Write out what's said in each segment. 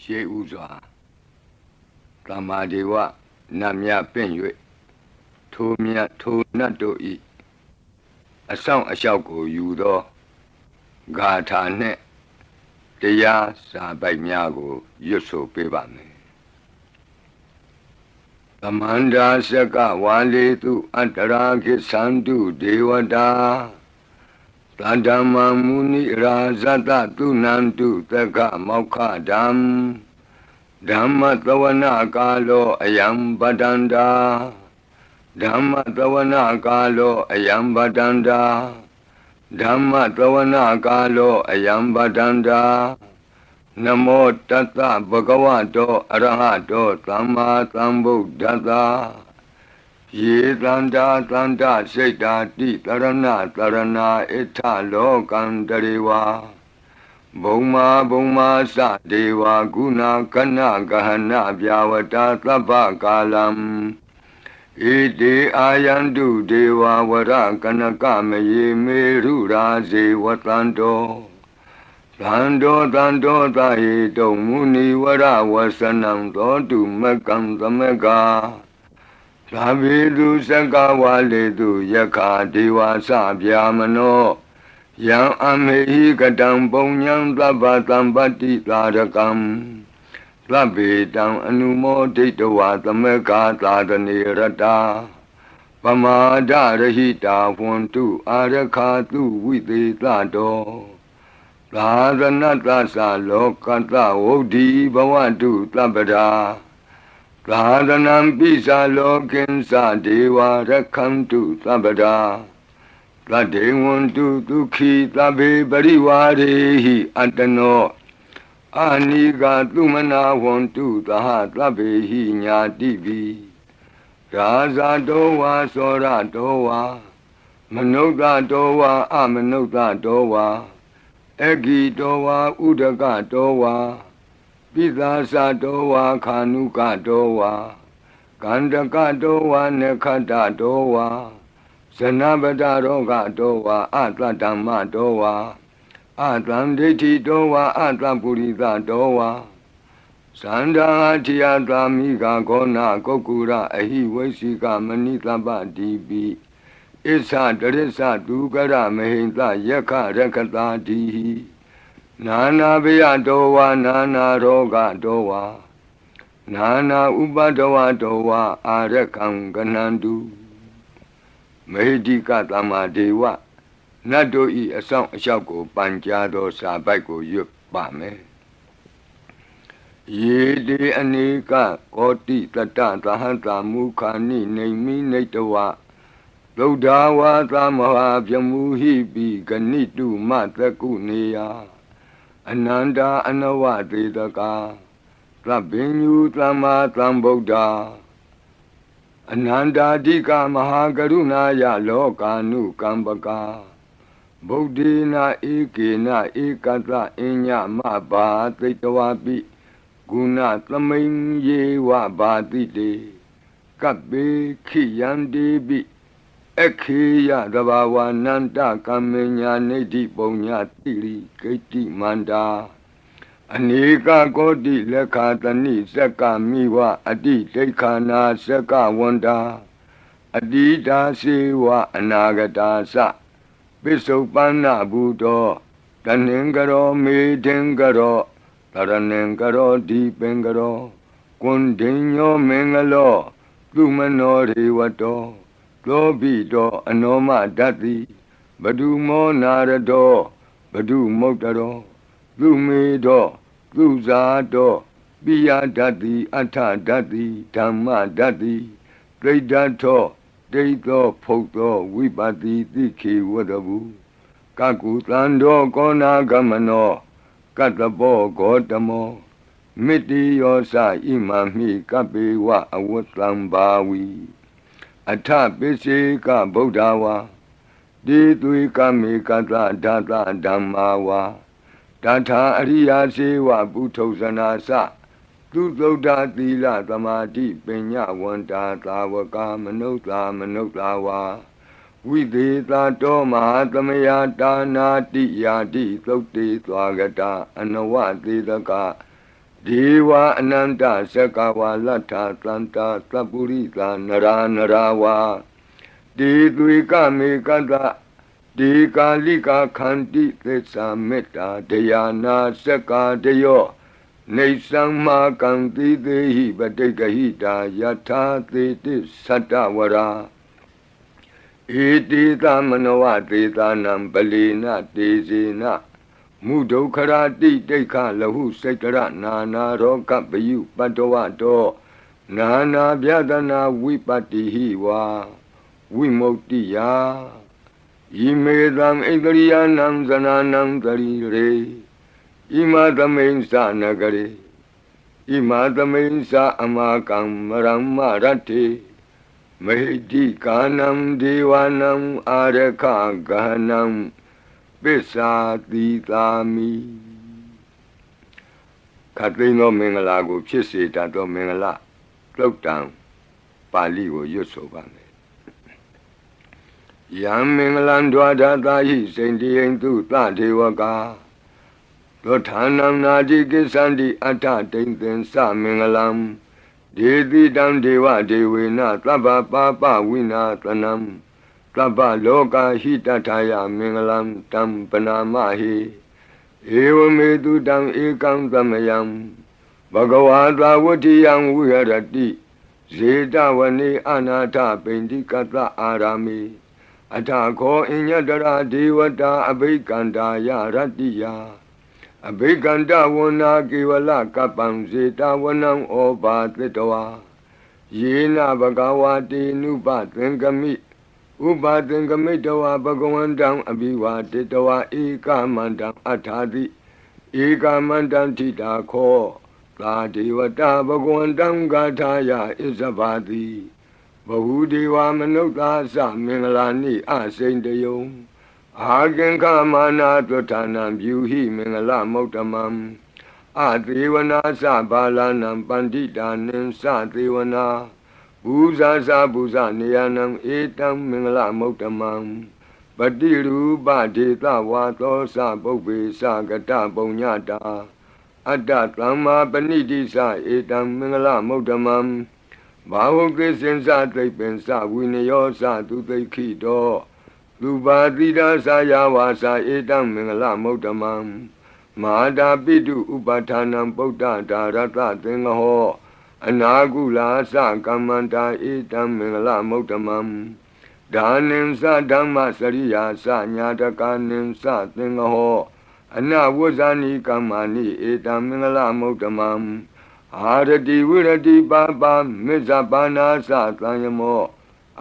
ရှေးဥစွာသမ္မာဒေဝနတ်မြတ်ပင့်၍ထိုမြတ်ထိုနတ်တို့ဤအဆောင်အလျှောက်ကိုယူသောဂါထာနှင့်တရားစာပိုက်များကိုရွတ်ဆိုပေးပါမယ်သမန္တာစကဝါလေတုအတ္တရာခိသန္တုဒေဝတာသတ္တမမုနိရာဇတတုနန္တုသက္ကမောက္ခဓမ္မဓမ္မသဝနာကာလောအယံပတန္တာဓမ္မသဝနာကာလောအယံပတန္တာဓမ္မသဝနာကာလောအယံပတန္တာနမောတတ္တဗဂဝတောအရဟတောသမ္မာသမ္ဗုဒ္ဓတ္တယေတန္တာတန္တစိတ်တာတိတရဏတရဏဣထလောကံတရေဝါဘုံမာသဒေဝဂုဏကနဂဟနဗျာဝတာသဗ္ဗကာလံဣတိအာယန္တုဒေဝဝရကနကမယေမေရုရာဇေဝတန္တောသန္တောသာဟိတုံမုနိဝရဝဆနံသောတုမကံသမကသာဘိတုစကဝါလေတုယက္ခာဒေဝသဗျာမနောယံအမေဟိကတံပုံညံသဗ္ဗသံပတ္တိသာရကံသဗ္ဗေတံအနုမောဒိတဝါသမကသာတနေရတာပမာဒရဟိတာဝန္တုအာရခာတုဝိသေသတောသာသနတ္တသလောကတ္တဝုဒ္ဓိဘဝတုသဗ္ဗရာသာသနံပိစာလောကိဉ္စဒေဝရက္ခန္တုသဗ္ဗရာသတ္တေဝန္တုဒုက္ခိသဗ္ဗေပရိဝါရေဟိအတ္တနောအာနိကသုမနာဝန္တုသဟသဗ္ဗေဟိညာတိပိရာဇာတောဝါသောရတောဝါမနုဿတောဝါအမနုဿတောဝါအဂိတောဝါဥဒကတောဝါပိသာသတောဝါခာနုကတောဝါကန္တကတောဝါနခတ္တတောဝါဇနပတရောဂတောဝါအတ္တဓမ္မတောဝါအတ္တံဒိဋ္ဌိတောဝါအတ္တပုရိသတောဝါသန္တာထိယသာမိဂဂောနာကုက္ကုရအဟိဝိသိကမဏိသဗ္ဗတိပိဣသတရိစ္ဆဒုက္ကရမဟိံသယက္ခရက္ခတာတိနာနာဘယတောဝါနာနာရောဂတောဝါနာနာဥပဒဝတောဝါအာရကံကနန္တုမေဟိကသမ္မာဒေဝနတ်တို့ဤအဆောင်အလျှောက်ကိုပန်ကြားသောစာပိုက်ကိုရွတ်ပါမယ်ယေတိအနေကကောတိတတ္တသဟံတာမုခာနိနေမိနေတဝသုဒ္ဓဝါသမဟာပြမူဟိပိဂဏိတုမတကုနေယအနန္တာအနဝသေတကာသဗ္ဗညုသမ္မာသမ္ဗုဒ္ဓအနန္တာဓိကမဟာကရုဏာယလောကာနုကမ္ပကာဗုဒ္ဓေနဧကေနဧကတအညမဘာသိတဝပိဂုဏသမိန်ယေဝဘာတိတေကပ္ပေခိယံတေပိခေယသဘာဝနန္တကမ္မညာနေတိပုံညာတိရိဂိတိမန္တာအနေကကောတိလက်ခာတဏိစက္ကမိဝအတိဒိဋ္ဌာနာစက္ကဝန္တာအတိတာစေဝအနာဂတာသပိစုပန္နဘူတောတဏင်္ဂရောမေထင်္ဂရောတရဏင်္ဂရောဒီပင်္ဂရောကွန်ဒိညောမင်္ဂလောသူမနောရေဝတောသောဘိတောအနောမဓတ္တိဘဒုမောနာရတောဘဒုမုတ်တရောသူမေတောသူဇာတောပိယဓတ္တိအထဓတ္တိဓမ္မဓတ္တိဒိဋ္ဌထောဒိဋ္ဌောဖုတ်သောဝိပတိတိခေဝတဘူကကုသံတော်ကောနာဂမနောကတ္တဘောဂေါတမောမိတိယောသဣမံမိကပေဝအဝတ္တံဘာဝီအထပိစေကဗုဒ္ဓဝါတိသွေကမေကတဓာတဓမ္မာဝါတထာအရိယာစေဝပုထုဇနာသသူသုဒ္ဓသီလသမာဓိပညာဝန္တာသာဝကမနုဿဝါဝိသေသတောမဟာသမယတာနာတိယာတိသုတ်တေသွားကတာအနဝသေတက ဒေဝအနန္တသက္ကဝါလတ္ထသန္တာသပ္ပုရိသနရာနရာဝါဒေသွေကမေကတဒေကာလိကာခန္တိသစ္စာမေတ္တာဒယာနာသက္ကာတယောနေသံမာကံတိသေဟိပတိကဟိတာယထာသေတိသတ္တဝရာဧတိသမနောဝသေသနံပလီနတေဇေနမုဒုခရာတိတိခလဟုစိတ်တရနာနာရောကပယုပတ္တဝတောနာနာဗျဒနာဝိပတ္တိဟိဝါဝိမု ക്തി ယာဣမေသံဣန္ဒရိယနံဇနာနံတရိရေဣမသမိန်သနဂရေဣမသမိန်သအမကံမရမ္မရတ္တိမေတိကာနံဒေဝနံအာရခဂဟနံပိစ္ဆာတိသာမိခတ်သိမ်းသောမင်္ဂလာကိုဖြစ်စေတတ်သောမင်္ဂလာသုတ်တံပါဠိကိုရွတ်ဆိုပါမယ်ယံမင်္ဂလံဒွါဒသာဟိစိန္တိယံသူသဒေဝကာသောဌာနံနာတိကိသန္တိအတ္ထတိန်သင်္သမင်္ဂလံဒေတိတံဒေဝဒေဝေနသဗ္ဗပါပဝိနာသနံသဗ္ဗလောကဟိတထာယမင်္ဂလံတံပနာမဟိဧဝမေတုတံဧကံသမယံဘဂဝါသာဝတ္တိယံဝိဟရတိဇေတဝနေအနာထပိန္တိကတအာရာမေအထခောအညတရာဒေဝတာအဘိကန္တာယရတ္တိယအဘိကန္တဝနာကေဝလကပ္ပံဇေတဝနံဩဘာသတ္တဝါယေနဘဂဝါတေနုပသင်္ကမိဥပါသင်္ကမိတဝါဘဂဝန္တံအဘိဝါတေတဝါဧကမန္တံအထာတိဧကမန္တံထိတာခောသာဒေဝတာဘဂဝန္တံဂါထာယဣဇဘာတိဘဟုဒေဝမနုဿာသမင်္ဂလာနိအစိန်တယုံအာကင်္ခမာနာသွဋ္ဌာနံပြုဟိမင်္ဂလမௌတမံအသေဝနာသဘာလနံပန္တိတာနိသသေဝနာဘူဇာသဘူဇနေယနံဧတံမင်္ဂလမௌတမံပတိရူပဒေသဝါသောသပုပ္ပေသကတပုံညတာအတ္တသမ္မာပဏိတိသဧတံမင်္ဂလမௌတမံဘာဝကိစင်္စသိပ္ပင်္စဝိနယောသသူသိခိတောလူပါတိဒါသာယဝါစာဧတံမင်္ဂလမௌတမံမဟာတာပိတုဥပဌာနံပုဒ္ဒဒါရတသင်္ဃဟောအနာကုလာသကမ္မန္တာဧတံမင်္ဂလမௌတမံဒါနိံသဓမ္မစရိယာသညာတကာနိံသသင်္ဃဟောအနဝဇ္ဇာနိကမ္မာနိဧတံမင်္ဂလမௌတမံအာရတိဝိရတိပါပါမေဇပါနာသသံယမော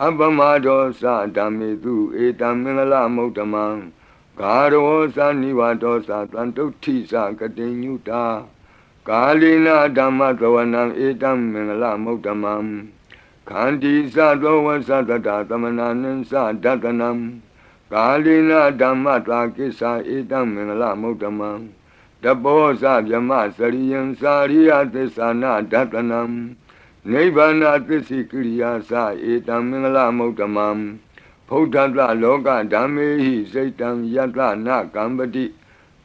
အပမဒောသဓမ္မေတုဧတံမင်္ဂလမௌတမံဂါရောသနိဝါဒောသတံတုဋ္ဌိသကတိညုတာကာလိနာဓမ္မသဝနံဧတံမင်္ဂလမௌတမံခန္တီသသောဝသတတသမနာနိသဒတနံကာလိနာဓမ္မတာကိစ္ဆာဧတံမင်္ဂလမௌတမံတဘောဇဗြမစရိယံစာရိယသစ္ဆာနာဒတနံနိဗ္ဗာနသစ္စိကိရိယာသဧတံမင်္ဂလမௌတမံဗုဒ္ဓတလောကဓမ္မေဟိစိတ်တံယတနာကံပတိ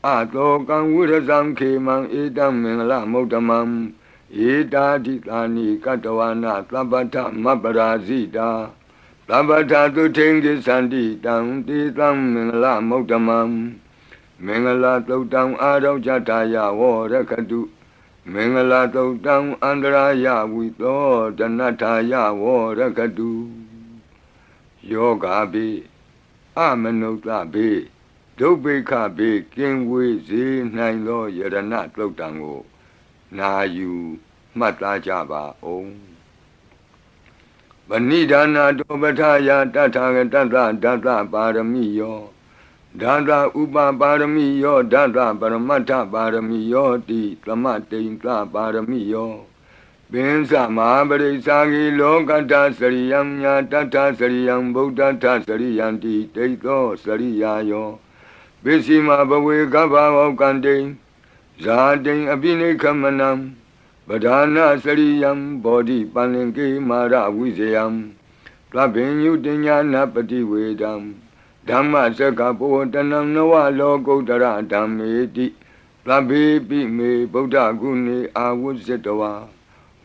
အတောကံဝိရဇံခေမံဧတံမင်္ဂလမௌတမံဧတာတိသာနိကတဝနာသဗ္ဗထမပ္ပရာဇိတာသဗ္ဗထသုထိန်ကိသန္တိတံတေတံမင်္ဂလမௌတမံမင်္ဂလာသုတ်တံအာရောဇတာယဝရခတုမင်္ဂလာသုတ်တံအန္တရာယဝိသောတနထာယဝရခတုယောဂါပိအမနုဿပိဒုဗ္ဗေခပိကင်ဝေစေနိုင်သောယရဏသုတ်တံကိုနာယူမှတ်သားကြပါအောင်ဗဏိဒါနာတောပဋ္ဌာယတထာဂတသဒသပါရမိယောဒါသဥပပါရမိယောဒါသပရမတ္ထပါရမိယောတိသမတိန်သပါရမိယောပင်စမဟာပရိစ္ဆာဂီလောကတ္တစရိယံညာတတ္ထစရိယံဗုဒ္ဓတ္ထစရိယံတိဒိဋ္ဌောစရိယာယောပစ္စည်းမဘဝေကဗ္ဗဝကံတိဇာတိံအပိနိခမနံပဓာနာစရိယံဘောဓိပန္လင်ကေမာရဝိဇယံသဗ္ဗညုတညာနာပတိဝေဒံဓမ္မစကဘောတနံနဝလောကုတ္တရဓမ္မေတိ သဗ္ဗေပိမေဗုဒ္ဓဂုဏေအာဝုဇ္ဇတဝါ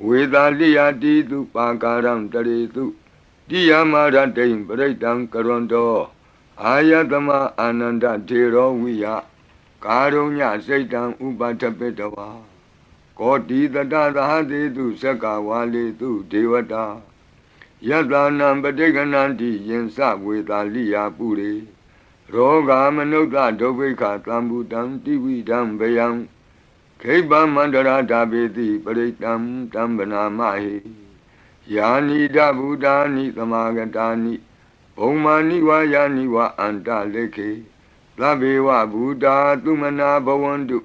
ဝေသာလိယတိတုပါကာရံတရေတုတိယမရတိံပရိတံကရွန်တောအာယတမအာနန္ဒထေရောဝိယကာရုညစိတ်တံဥပထပိတဝါကောတိတတသဟတိတုသက္ကဝါလေတုဒေဝတာယတနံပဋိက္ခဏန္တိယင်စဝေသာလိယပုရိရောဂာမနုဿဒုဗ္ဗိခသံဘူတံတိဝိဒံဗယံခိဗ္ဗမန္တရာဓာပေတိပရိတံတံဗနာမဟိယာနိဒဗုဒ္ဓာနိသမာဂတာနိဘုံမာနိဝါယာနိဝါအန္တလေခေသဗ္ဗေဝဗုဒ္ဓသုမနာဘဝန္တု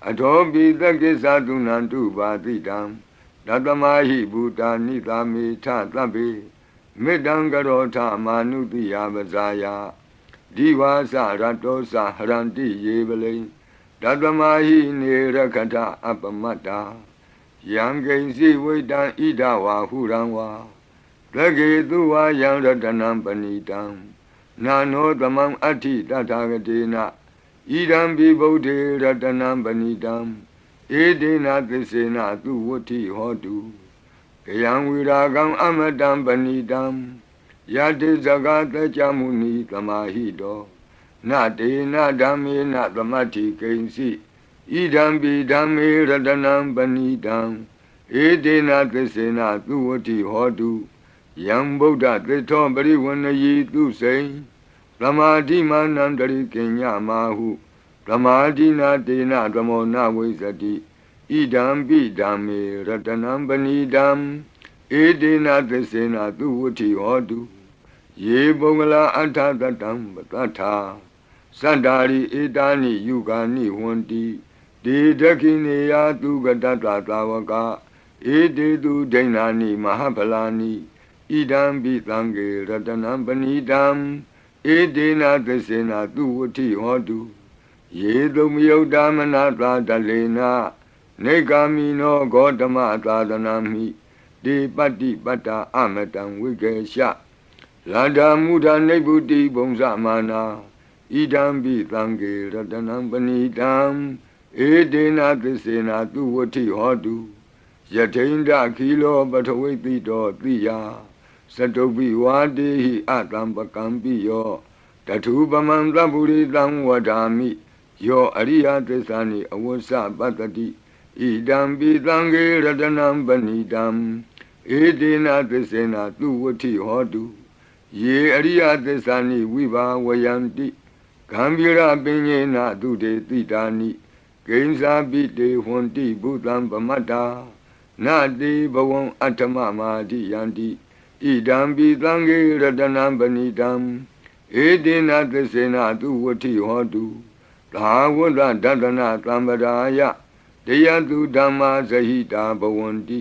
အထောပိသကိစ္ဆသုနန္တုပါတိတံတတမဟိဗုဒ္ဓာနိသာမေထသဗ္ဗေမေတ္တံကရောထမာနုတိယပဇာယဒီဝါစရတောစဟရန္တိယေပလိတတမဟိနေရခထအပမတ္တာယံဂိဉ္စီဝိတံဣဒဝါဟုရံဝါသကေတုဝါယံရတနံပဏိတံနာနောသမံအဋ္ဌိတထာဂတေနဣဒံပိဗုဒ္ဓေရတနံပဏိတံဧဒေနသစ္စေနသူဝဋ္ဌိဟောတုကယံဝိရာဂံအမတံပဏိတံယတိဇဂတကြမုနိသမာဟိတောနတေနဓမ္မေနသမတ္ထိကိဉ္စီဣဒံပိဓမ္မေရတနံပဏိတံဧဒေနသစ္စေနသူဝဋ္ဌိဟောတုယံဗုဒ္ဓသစ္ထောပရိဝဏယီသူစိံသမာဓိမာနံတရိကိညမာဟုသမာဓိနာတေနသမောနဝိဇ္ဇတိဣဒံပိဓမ္မေရတနံပဏိတံဧဒေနသစ္စေနသူဝဋ္ဌိဟောတုယေပုဂ္ဂလာအထသတံပတ္ထာသန္တာရိဧတာနိယုဂာနိဝန္တိဒေဒခိနေယသူကတတသာဝကဧတေတုဒိဏာနိမဟာဖလာနိဣဒံပိသံဃေရတနံပဏိတံဧဒေနသစ္စေနသူဝဋ္ဌိဟောတုယေတုမယုတ်တာမနာသာတလေနနေဂာမိနောဂေါတမသာသနာမိဒေပတ္တိပတ္တာအမတံဝိကေရှလာဒာမုဒာနိဗ္ဗုတိဘုံဇမာနာဣဒံပိသံဃေရတနံပဏိတံဧဒေနသစ္စေနသူဝဋ္ဌိဟောတုယထိန္ဒခိလောပထဝိတိတောတိယသတုပိဝါတေဟိအတံပကံပိယောတထုပမံသဗ္ဗုရိတံဝဒာမိယောအရိယသစ္စာနိအဝစ္စပတ္တိဣဒံပိသံဃေရတနံပဏိတံဧဒေနသစ္စေနသူဝဋ္ဌိဟောတုယေအရိယသစ္စာနိဝိဘာဝယန္တိဂံဗီရပညေနသူတေတိတာနိဂိဉ္စာပိတေဟွန်တိဘုသံပမတ္တာနတိဘဝံအဋ္ဌမမာတိယန္တိဣဒံပိသံဃေရတနံပဏိတံဧဒေနသစ္စေနသူဝဋ္ဌိဟောတုသာဝတ္တဒတနာသံဗရာယတယတုဓမ္မာဇဟိတာဘဝန္တိ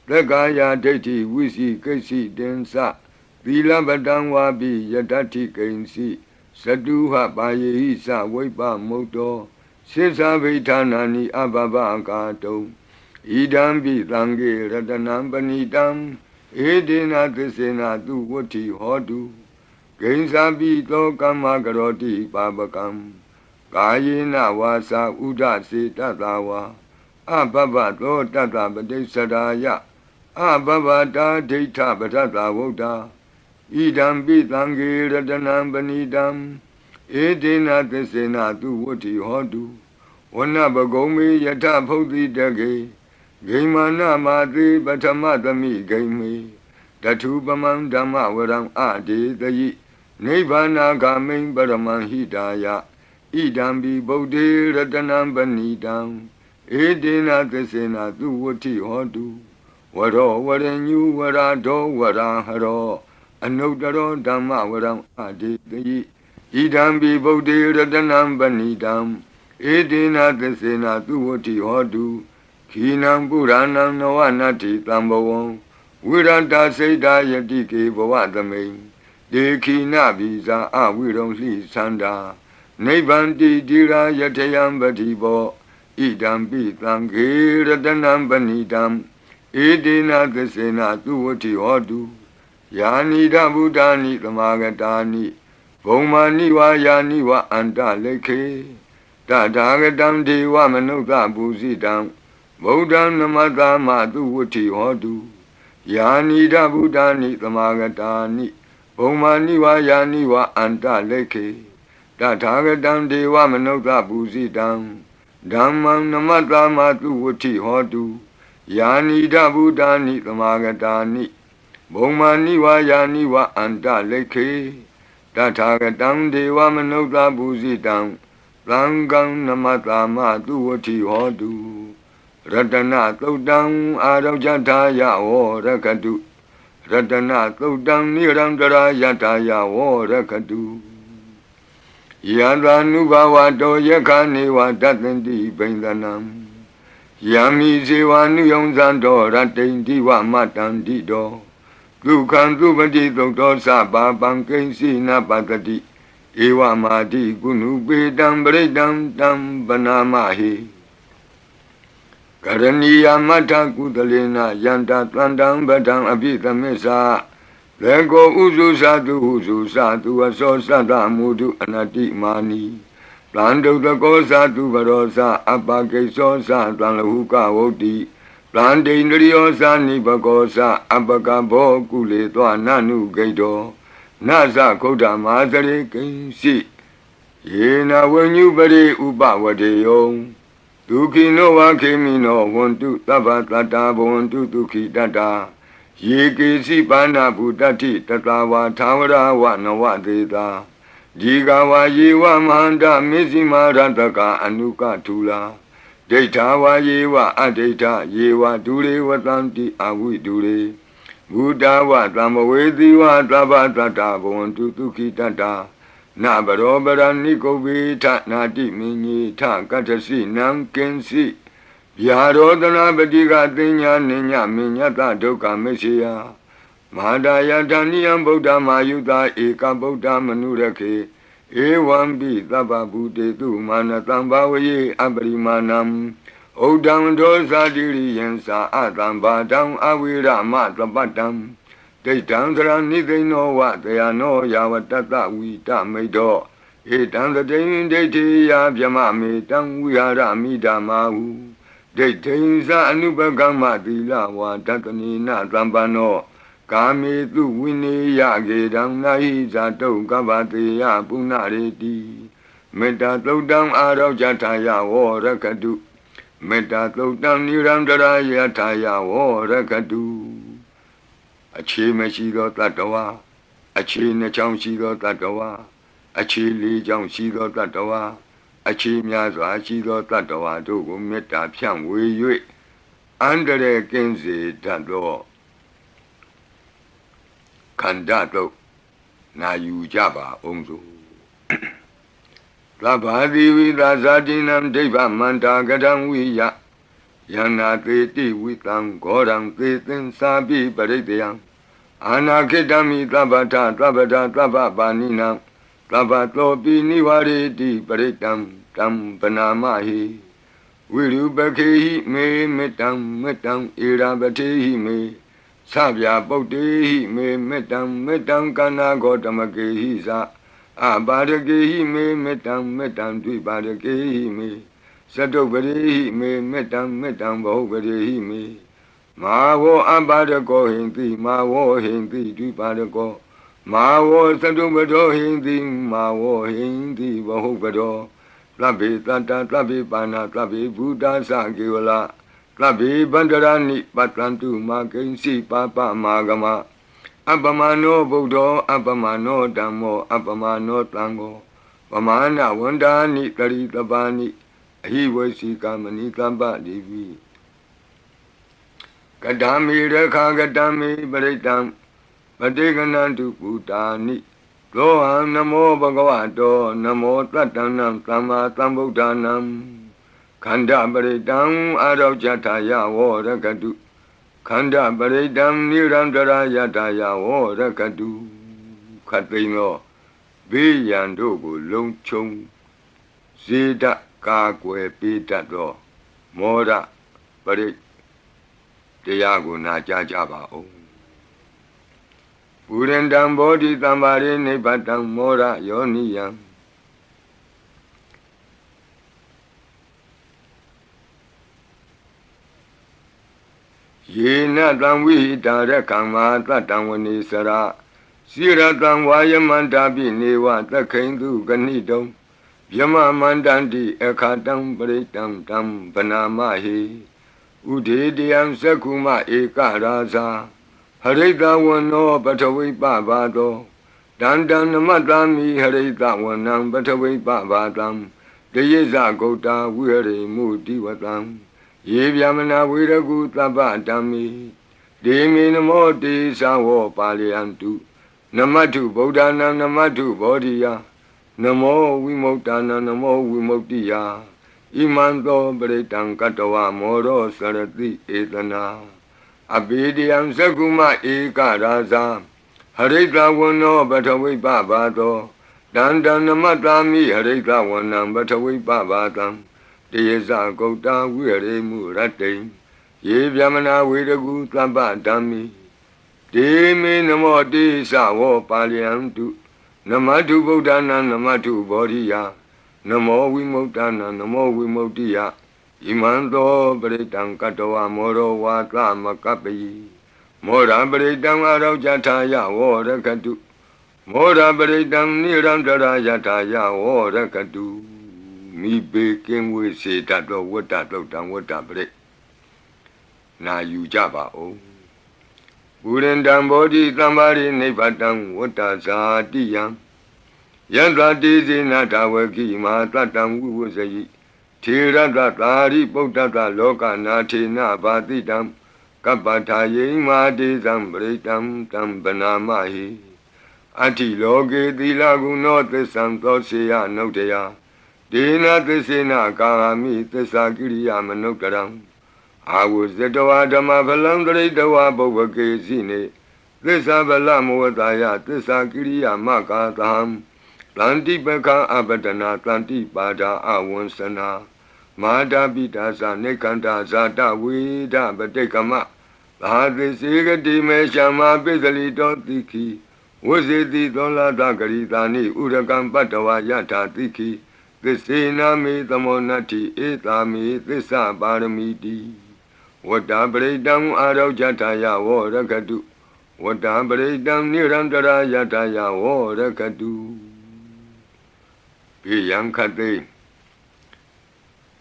သက္ကာယဒိဋ္ဌိဝိစီကိစ္စိတင်္စသီလပတံဝါပိယတ္ထိကိဉ္စီသတုဟပါယေဟိသဝိပ္ပမုတ်တောစိစ္ဆဗိဌာနာနိအဘဘကာတုံဣဒံပိသံဃေရတနံပဏိတံဧဒေနသစ္စေနသူဝဋ္ဌိဟောတုဂိဉ္စာပိသောကမ္မကရောတိပါပကံကာယေနဝါစာဥဒစေတတဝါအဘဘသောတတပတိစ္ဆရာယအဘဘတာဒိဋ္ဌပထတဝုဒ္ဓဣဒံပိသံဃေရတနံပဏိတံဧဒေနသစ္စေနသူဝဋ္ဌိဟောတုဝနပဂုံမေယထဖုတ်တိတကေဂိမာနမာတိပထမသမိဂိမေတထုပမံဓမ္မဝရံအဒေတယိနိဗ္ဗာနာဂမိံပရမံဟိတာယဣဒံပိဗုဒ္ဓေရတနံပဏိတံဧဒေနသစ္စေနသူဝဋ္ဌိဟောတုဝရောဝရညုဝရာဒောဝရာဟရောအနုတ္တရောဓမ္မဝရံအဒေတယိဣဒံပိဗုဒ္ဓေရတနံပဏိတံဧဒေနသစ္စေနသူဝဋ္ဌိဟောတုခိနံပုရဏံနဝနတ္ထိတံဘဝံဝိရတစိတ်တာယတိကေဘဝသမိန်ဒေခိနဘိဇာအဝိရုံလှိသန္တာနိဗ္ဗန္တိတိရာယထယံပတိဘောဣဒံပိသံဃေရတနံပဏိတံဧဒေနသစ္စေနသူဝဋ္ဌိဟောတုယာနိဒဗုဒ္ဓာနိသမာဂတာနိဘုံမာနိဝါယာနိဝအန္တလေခေတ Tatagatam Deva Manuka Busidam Bodham Namatama Tu Vuti Hodu Yanida Buddhani Tamagatani Bomani wa Yani wa Anta Leke Tatagatam Deva Manuka Busidam Dhammam Namatama Tu Vuti Hodu Yanida Buddhani Tamagatani Bomani wa Yani wa Anta Leke Tatagatam Deva Manuka Busidam Langam Namatama Duwati Hodu Ratana Todang Arajataya O Rakadu Ratana Todang Nirandara Yataya O Rakadu Yadanubawa Do Yakani wa Datandi Bendanam Yami Zewanu Yonzando Ratendi wa Matandi Do Dukan Dubadi Doktor Saba Bankensi Napatati Ewa Madi Gunu Bedam Bredam Dam Banamahi Karaniya Mata Kudalena Yanta Tlandam Badam Abita Mesa Lego Uzu Sadu Aso Sada Mudu Anati Mani Plando the Gosa to Barosa Abake Sosa Tlanhuka Odi Plande Nriosa Nibagosa Abakabo Kule Nanu Gaido Nasa Koda Mazare Kinsi Yena when you bade Uba Wadeyo Duki no Wakimino want to Tabatata want to Duki Dada Yeki Sipana Budati Tatawa Tawara Wanawateta Jigawa Yewa Manda Mizima Rataka Anuka Tula Data Yewa Adeta Yewa Dure Watanti Awi Dure Buddha wa Tamawedi wa Tabatata Bontu Tuki Tata Nabarobara Nikobita Nati Mini Ta Katasi Nam Kensi Yarodana Badiga Dinya Ninya Minyata Doka Mesia Madaya Daniam Buddha Mayuda Eka Buddha Manurake Ewambi Taba Bude Tu Manatambawe Abrimanam Odam dosa diri yensa atam badam awira matabatam. They tanzra they know what they are no yawatata we tamido. It and the day they tia yamami tam we are amidamahu. They tainza anubagama dila wa tatanina tambano. Kami tu wini yagedam nahiza to gabati ya punareti. Meta todam arau jataya war rakadu. Meta Todam Nirandara Yataya War Rakadu Achi Meshido Tatawa Achi Nacham Shido Tatawa Achi Li Jam Shido Tatawa Achi Miazo Shido Tatawa Dogo Meta Pian Wei Yue Andere Kenzi Tado Kandato Na Yujaba Onzo Labadi with Azadinam Deva Manta Gadam Wiya Yana Teti with Angoram Tetin Sabi Baridiam Anakidami Tabata Baninam Tabato Biniwari di Baritam Tam Panamahi Will you Baki me metam Irabati me Sabia Boti me metam Kana Gotamaki Hisa Abadaki me metam Dibadaki me Sadobari me metam Bobari me Mawo Abadako Hindi Mawo Hindi Dibadako Mawo Sadobado Hindi Mawo Hindi Bahobado Tlabi Tata Tlabi Pana Tlabi Buddha Sagiwala Tlabi Bandarani Patlantu Makensi Papa Magama Abamano Buddha, Abamano Damo, Abamano Tango, Vamana Wandani Karitabani, he was Sikamani Tamba Divi. Kadami Rekagadami Baritam, Badiganantu Putani, Lohan Namo Bhagavato, Namo Tatanam, Tama Tambudanam, Kanda Baritam, Arajataya, Warakadu. Kanda Baredam Nirandara Yataya O Rakadu Katino Biyandogo Longchong Zida Kakwe Pitato Mora Bared Tiago Najajaba O Urendam Bodhi Tambari Nebatam Mora Yoniyam ယေနတံဝိဟိတာရကံမာတတံဝနေစရာစိရတံဝါယမန္တာပိနေဝသခိန်တုကဏိတုံဗျမမန္တန္တိအခါတံပရိတံတံဗနာမဟိဥဒေတယံသက္ခုမဧကရာဇာဟရိတဝနောပထဝိပဘာသောတန္တံနမတ္တာမိဟရိတဝနံပထဝိပဘာတံတယေဇဂௌတာဝိဟရိမုတိဝတံယေဗျမနာဝေရကုသဗ္ဗတံမိဒေမေနမောတေသဝောပါလယန္တုနမတ္ထုဗုဒ္ဓနာနမတ္ထုဘောဓိယနမောဝိမု ക്ത နာနမောဝိမု ക്തി ယဣမံသောပရိတံကတဝမောရောစရတိဧတနာအဘေဒယံသက္ကုမဧကရာဇာဟရိတဝနောပထဝိပဘာသောတန္တံနမတ္တာမိဟရိတဝနံပထဝိပဘာတံတယေဇဂௌတာဝိဟရိမုရတ္တိယေဗျမနာဝေရကုသဗ္ဗဓမ္မိဒေမေနမောတိသဝောပါလယန္တုနမတ္ထုဗုဒ္ဓနာနမတ္ထုဘောဓိယနမောဝိမု ക്ത နာနမောဝိမု ക്തി ယဣမံသောပရိတံကတဝမောရောဝါသမကပ္ပိမောရပရိတံအရောကြထာယဝောရကတုမောရပရိတံနိရန္တရာယထာယဝောရကတုမိဘေကင်းဝေစေတတ်သောဝတ္တတုတ်တံဝတ္တပရိနာယူကြပါဦးပုရိန္တံဘောဓိသမ္မာရိနိဗ္ဗတံဝတ္တဇာတိယံယန္တာတိစေနတဝကိမာတတံဝိဝဇယိထေရတသာရိပုတ္တတလောကနာထေနဘာတိတံကပ္ပထာယိမာတိသံပရိတံတံဗနာမဟိအတ္တိလောကေသီလဂုဏောသစ္ဆံသောစေယနုတ္တယဒေနသစ္စေနကာမိသစ္စာကိရိယာမနုဿရံအာဝဇတဝါဓမ္မဖလံတရိတဝါဘုဗ္ဗကေစီနေသစ္စာဗလမောတာယသစ္စာကိရိယာမကာသံတန္တိပကံအပတနာတန္တိပါဒာအဝံစနာမာတာပိတာသနေကန္တာဇာတဝေဒပတိကမသာသိစေကတိမေရှမပိစလိတောတိခိဝဇေတိသောလာတဂရိတာနိဥရကံပတ္တဝါယထာတိခိသစ္စေနာမေသမောနတ္တိဧတာမေသစ္စာပါရမီတိဝတ္တပရိတံအာရောကြထာယဝောရကတုဝတ္တပရိတံနိရန္တရာယထာယဝောရကတုဘေယံခတ်သိ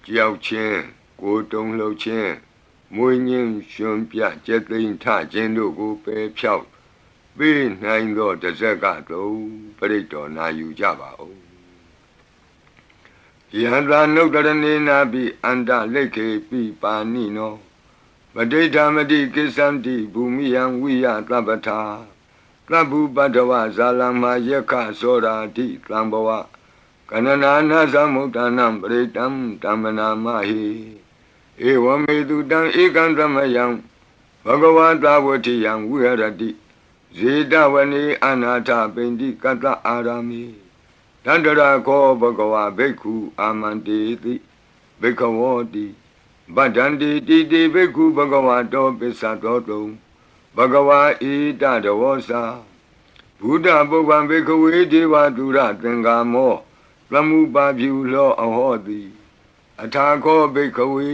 ကြောက်ခြင်းကိုယ်တုံလှုပ်ခြင်းမွေးငင်းရှင်ပြကျက်သိမ်းထခြင်းတို့ကိုပယ်ဖြောက်ပေးနိုင်သောတဇက်ကတုံပရိတော်နာယူကြပါဦးယန္တာနုတ္တရနေနာပိအန္တလိခေပိပါဏိနောပဋိဌာမတိကိစ္ဆန္တိဘူမိယံဝိယသဗ္ဗထာသဗ္ဗုပတ္တဝဇာလမယက္ခသောရာတိသံဘဝကနနာနာသမုဒ္ဒနာပရိတံတမ္မနာမဟိဧဝမေတုတံဧကံသမယံဘဂဝတာဝတိယံဝိဟရတိဇေတဝနေအနာထပိန္တိကတ္တအာရမိတန္တရာခောဘဂဝဘိက္ခုအာမန္တေတိဘိက္ခဝောတိဗဒ္ဒန္တိတိတိဘိက္ခုဘဂဝတောပစ္စသောတုံဘဂဝါဣတတဝောစာဘုဒ္ဓပုဗ္ဗံဘိက္ခဝေဒေဝတုရသင်္ကာမောသမုပါပြုလောအဟောတိအထာခောဘိက္ခဝေ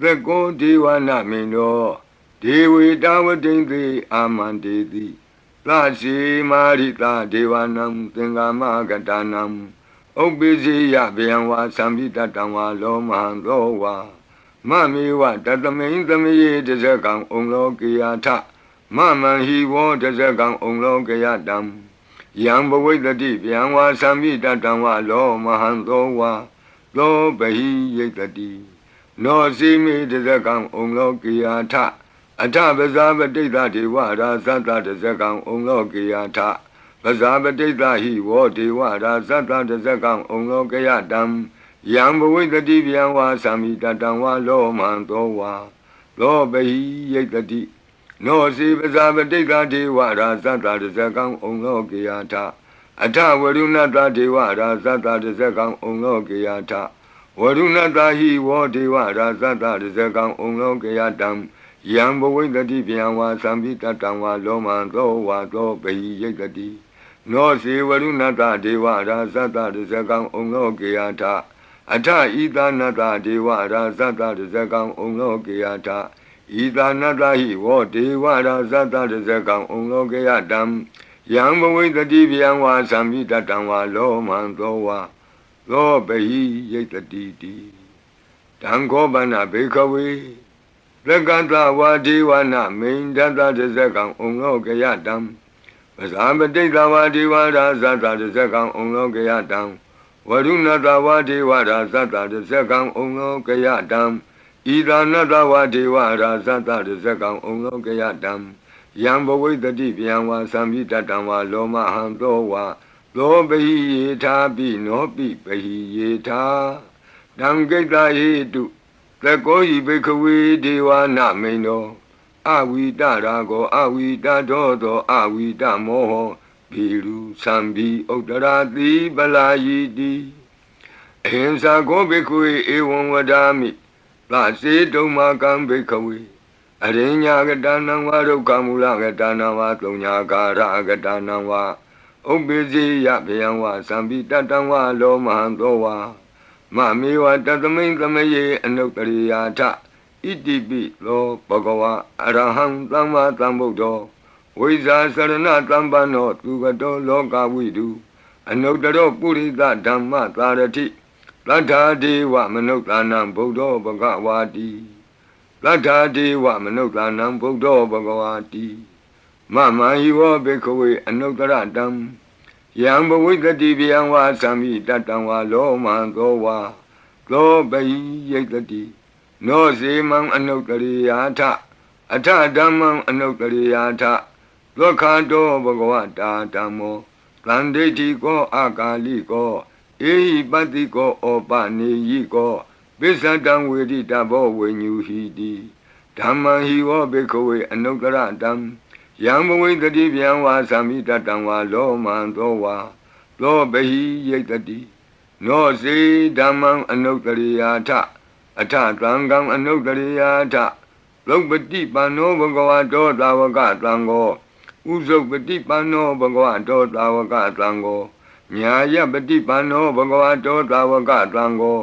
သက္ကောဒေဝနာမိန်သောဒေဝေတဝတိံသေအာမန္တေတိသစီမာရိတာဒေဝနံသင်္ကာမကတနံဥပ္ပိစီယဗျံဝါသံပိတတံဝါလောမဟံသောဝါမမေဝတတမိန်သမေယတဇကံဩလောကေယထမမံဟိဝောတဇကံဩလောကေယတံယံဘဝိတတိဗျံဝါသံပိတတံဝါလောမဟံသောဝါသောဘဟိယိတတိနောစီမေတဇကံဩလောကေယထအထပဇာပတိတ္တဒေဝရာဇတတဇကံဩလောကေယထပဇာပတိတ္တဟိဝောဒေဝရာဇတတဇကံဩလောကေယတံယံဘဝိတတိဗျံဝါသံမိတတံဝါလောမံသောဝါသောဘဟိယိတတိနောစီပဇာပတိတ္တဒေဝရာဇတတဇကံဩလောကေယထအထဝရုဏတဒေဝရာဇတတဇကံဩလောကေယထဝရုဏတဟိဝောဒေဝရာဇတတဇကံဩလောကေယတံယံဘဝိတတိဗျံဝါသံပိတတံဝါလောမံသောဝါသောဘဟိယိတတိနောစေဝရုဏတဒေဝရာဇတတဇကံဩလောကေယထအထဣသနတဒေဝရာဇတတဇကံဩလောကေယထဣ ဤသာနတဟိဝောဒေဝရာဇတတဇကံဩလောကေယတံယံဘဝိတတိဗျံဝါသံမိတတံဝါလောမံသောဝါသောပဟိယိတတိတိတံခောပနဘေခဝေသက္ကတဝါဒေဝနာမိန်တတတဇကံဩလောကေယတံပဇာပတိတဝါဒေဝရာဇတတဇကံဩလောကေယတံဝရုဏတဝါဒေဝရာဇတတဇကံဩလောကေယတံဤသာနတဝါဒေဝရာဇတတဇကံဩလောကေယတံယံဘဝိတတိဗျံဝါသံမိတတံဝါလောမဟံသောဝါသောပဟိယေထာပိနောပိပဟိယေထာတံကိတ္တဟိတုသကောယိဘိခဝေဒေဝနာမိန်တော်အဝိတရာကောအဝိတဒောသောအဝိတမောဟဘီရုသံဘီဥတ္တရာတိပလာယိတိအဟိံစာကောဘိခဝေဧဝံဝဒာမိသစေတုံမာကံဘိခဝေအရိညာကတနံဝါဒုက္ခမူလကတနံဝါသုံးညာကာရကတနံဝါဥပ္ပိစေယဗျံဝါသံပိတတံဝါလောမဟံသောဝါမမေဝတသမိန်သမယေအနုတ္တရိယာထဣတိပိသောဘဂဝါအရဟံသမ္မာသမ္ဗုဒ္ဓောဝိဇာစရဏသမ္ပန္နောသူကတောလောကဝိတုအနုတ္တရောပုရိသဓမ္မသာရတိသတ္ထာဒေဝမနုဿာနံဗုဒ္ဓောဘဂဝါတိသတ္ထာဒေဝမနုဿာနံဗုဒ္ဓောဘဂဝါတိမမဟိဝောဘေခဝေအနုတ္တရတံယံဘဝိတတိဗျံဝါသံမိတတံဝါလောမံသောဝါသောပဟိယိတတိနောစေမံအနုတ္တရိယာထအထဓမ္မံအနုတ္တရိယာထသောခန္တောဘဂဝတာဓမ္မောသန္တိတိကောအာကာလိကောဧဟိပတ္တိကောဩပနေယိကောပိစ္ဆတံဝေတိတဘောဝိညူဟိတိဓမ္မံဟိဝောဘေခဝေအနုတ္တရတံယံဘဝိတတိဗျံဝါသံမိတတံဝါလောမံသောဝါသောပဟိယိတတိနောစေဓမ္မံအနုတ္တရိယာထအထသံဃံအနုတ္တရိယာထလောပတိပန္နောဘဂဝတောသာဝကသံဃောဥဇုပတိပန္နောဘဂဝတောသာဝကသံဃောညာယပတိပန္နောဘဂဝတောသာဝကသံဃော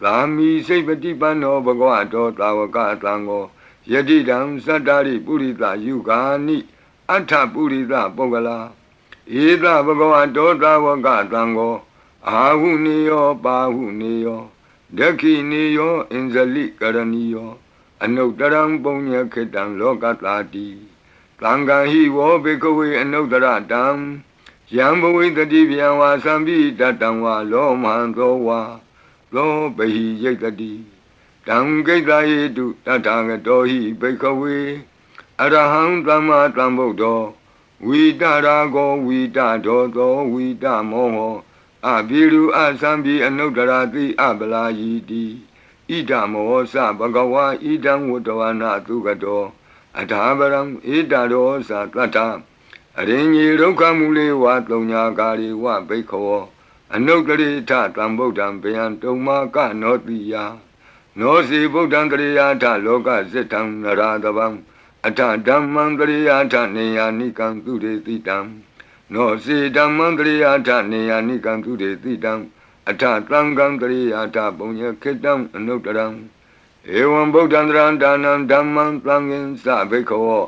ကာမိစိတ်ပတိပန္နောဘဂဝတောသာဝကသံဃောယတိတံသတ္တာရိပုရိသယုဂာနိအထပုရိသပုဂ္ဂလာဧသဘဂဝတောသာဝကသံဃောအာဟုနေယောပါဟုနေယောဒက္ခိနေယောအင်ဇလိကရဏီယောအနုတ္တရံပုညခေတံလောကတာတိသံဃာဟိဝောဘေကဝေအနုတ္တရတံယံဘဝိတတိဗျံဝါသံပိတတံဝါလောမံသောဝါသောပဟိယိတတိတံကိတ္တဟိတုတထာဂတောဟိဘေကဝေအရဟံသမ္မာသမ္ဗုဒ္ဓောဝိတရာကောဝိတဒောသောဝိတမောဟောအဘိရုအသံပိအနုတ္တရာတိအပလာယိတိဣဒမောသဘဂဝါဣဒံဝတ္တဝနာသုကတောအထာပရံဣဒရောသတတ္ထအရိညေဒုက္ခမူလေဝသုံးညာကာရိဝဘိက္ခောအနုတ္တရိထသံဗုဒ္ဓံဗျံတုံမာကနောတိယနောစီဗုဒ္ဓံတရိယာထလောကဇိတံနရာတဗံအထဓမ္မံတရိယာထနေယာနိကံသူရေတိတံနောစီဓမ္မံတရိယာထနေယာနိကံသူရေတိတံအထသံဃံတရိယာထပုညခေတံအနုတ္တရံဧဝံဗုဒ္ဓံတရံဒါနံဓမ္မံသံဃင်္စဘိက္ခော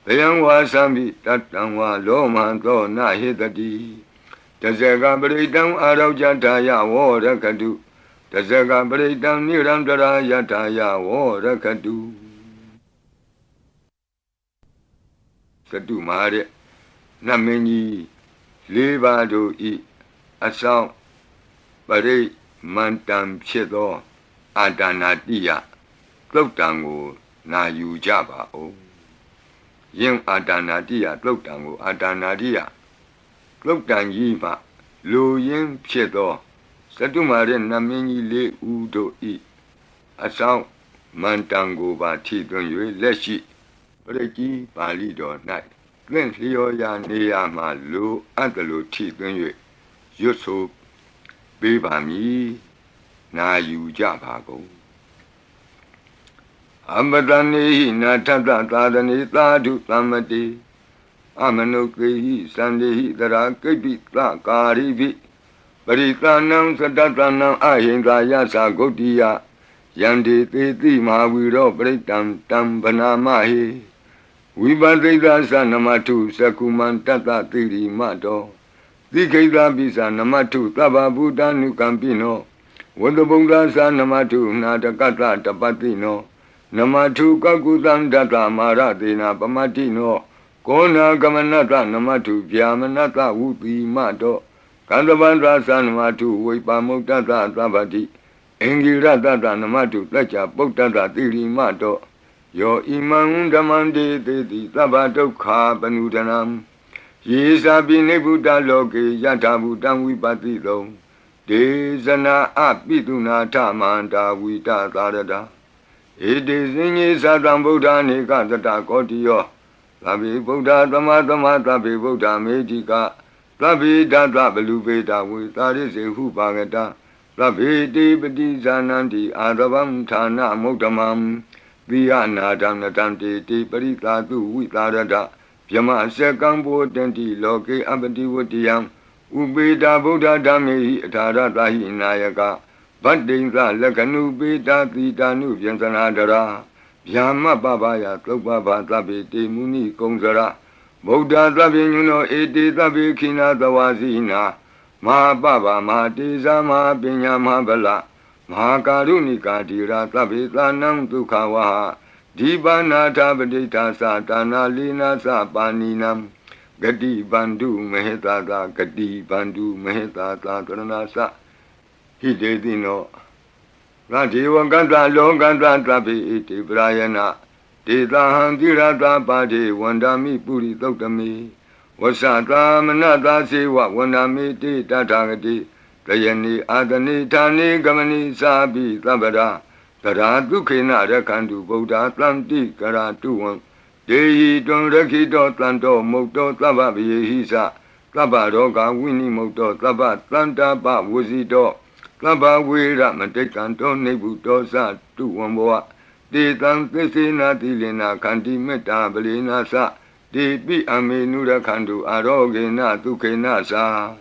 ဗျံဝါသံမိတတံဝါလောမံသောနဟိတတိတဇဂပရိတံအာရောဇတာယဝောရခတုတဇဂပရိတံနိရံတရာယတာယဝောရခတုသတုမာတဲ့နမင်းကြီးလေးပါးတို့ဤအဆောင်ပရိမန္တံဖြစ်သောအာဒါနာတိယသုတ်တံကိုနာယူကြပါဦးယင်အာဒါနာတိယသုတ်တံကိုအာဒါနာတိယသုတ်တံကြီးမှလူရင်းဖြစ်သောသတုမာတဲ့နမင်းကြီးလေးဦးတို့ဤအဆောင်မန္တံကိုပါထိသွင်း၍လက်ရှိပရိကြီးပါဠိတော်၌သင်လျော်ရာနေရာမှလူအပ်တယ်လို့ထိသွင်း၍ရွတ်ဆိုပေးပါမည်နာယူကြပါကုန်အမတနေဟိနာထတသာသနေသာဓုသမ္မတိအမနုကေဟိသန္တေဟိတရာကိပိသကာရိပိပရိသနံသတ္တနံအဟိန္ဒာယသဂုတ်တိယ Yandi Titi Mahaviro Pritam Tam Banamahi Vibadita Sanamatu Sakuman Tata Tiri Mato Dikeda Bisa Namatu Taba Buddha Nukampino Wadabunga Sanamatu Natakata Tapatino Namatu Kakutan Data Maratina Pamatino Kona Gamanata Namatu Vyamanata Upi Mato Kandavandra Sanamatu Vipamutata Tabati Engirata Namatu Tacha Potata Tiri Mato Yo Imam Damande Teti Tabato Ka Panudanam Yesa Bine Buddha Loke Yata Buddham Vipatito Desana Apituna Tamanta Vita Tarada It is in Sadam Buddha Nikata Kotio Tabi Buddha Tamatama Tabi Buddha Medica Tabi Data Belubeta with Taris Hupagata Tabi Dibati Zananti Adabam Tana Motamam Viana Damnatanti Tiparita Tu Vitarada Yama Sekambo Tenti Loke Abati Wutiam Ubeda Buddha Dami Taratahi Nayaka Badinza Lakanu Beta Titanu Vyansanadara Yama Babaya Topaba Tabi Muni Kongzara Buddha Tabi Nuno Eti Tabi Kina Tawazina Ma Baba Ma Tiza Ma Pinya Mabala Ma Karunika Tira Tabi Tanam Tukawaha Dibana Tabadita Satana Lina Sapaninam Gadi Bandu Mehetata Gadi Bandu Mehetata Tranasa Hidedino Rati Wakanta Longanta Tabi Iti Brayana Tita Handirata Padi Wandami Puri Totami Wasata Manata Siwa Wandami Tita Tagati Tayani Adani Tani Gamani Sabi Tabada Tara Dukina Rakandu Buddha Tlanti Karatuan Dehi Don Rakito Tlanto Moto Tababi Hisa Tabaroga Winnie Moto Tabat Tlanta Ba Wuzito Taba Wira Matekanto Nebuto Sa Tuamboa De Tan Tesina Tilina Kanti Meta Belina Sa De Pi Amenura Kandu Arogena Tukena Sa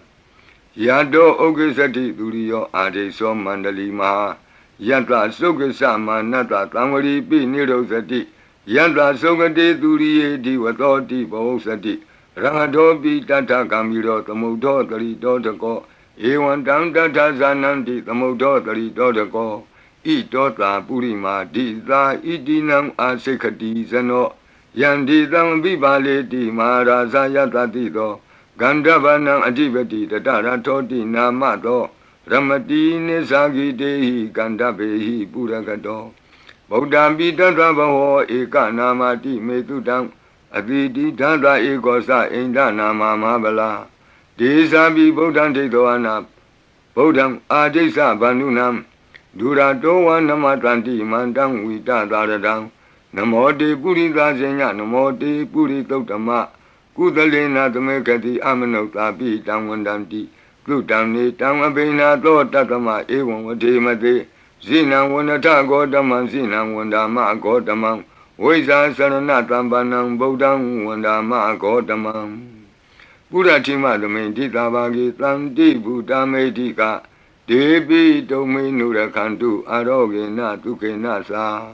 Yado Ogesati Durio Ade So Mandali Maha Yanta Sokasa Manata Tamari Pi Nirosati Yanta Sokate Durie Diwatoti Bosati Rangadobi Tata Kamiro Tamudo Tari Dotako Ewan Tanta Zananti Tamudo Tari Dotako Itota Purima Dita Idinam Asekati Zano Yandi Tam Bibale Di Maharaza Yatatito Gandavanam Adivati Tatara Toti Namato Ramati Nesagi Dehi Gandabehi Puragato Buddha Bidanta Baho Eka Namati Metudam Aditi Tanta Egosa Inda Nama Mabala Desabi Buddha Tedoana Buddham Adesa Banunam Dura Doa Namatanti Mandam Vita Daradam Namo De Purita Zenya Namo De Puritotama Kudalena Tamekati Amanota Pitam Wandanti Kutamni Tamabina Do Tatama Ewan Vademate Zina Wanata Godaman Zina Wandama Godamam Weza Saranatambanam Bodam Wandama Godamam Puratima Domenti Tabagi Tanti Buddha Medika Debi Domi Nurakandu Arogena Tukena Sa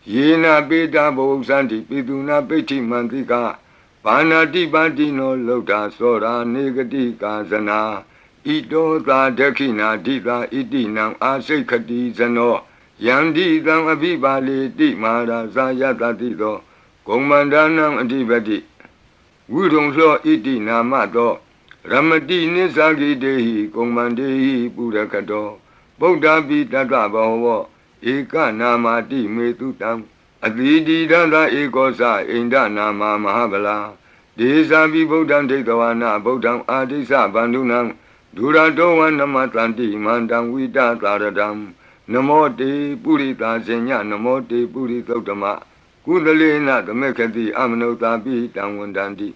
Yena Beta Bosanti Piduna Peti Mantika Panati Bandino Lota Sora Negati Kazana Ito Ta Dekina Dita Itinam Asekati Zano Yandi Tam Abibali Di Mara Zayata Tito Komandanam Adibati Wudong Lo Iti Namato Ramati Nisagi Dehi Komandehi Purakato Buddha Bitata Baho Eka Namati Metutam Adidi Dada Ekosa Inda Nama Mahabala Desabi Buddham Tekawana Buddham Adisa Bandunam Duradoa Namatanti Mandam Vita Taradam Namo Te Purita Zenya Namo Te Puritotama Kudalena Tamekati Amanota Pitam Wandanti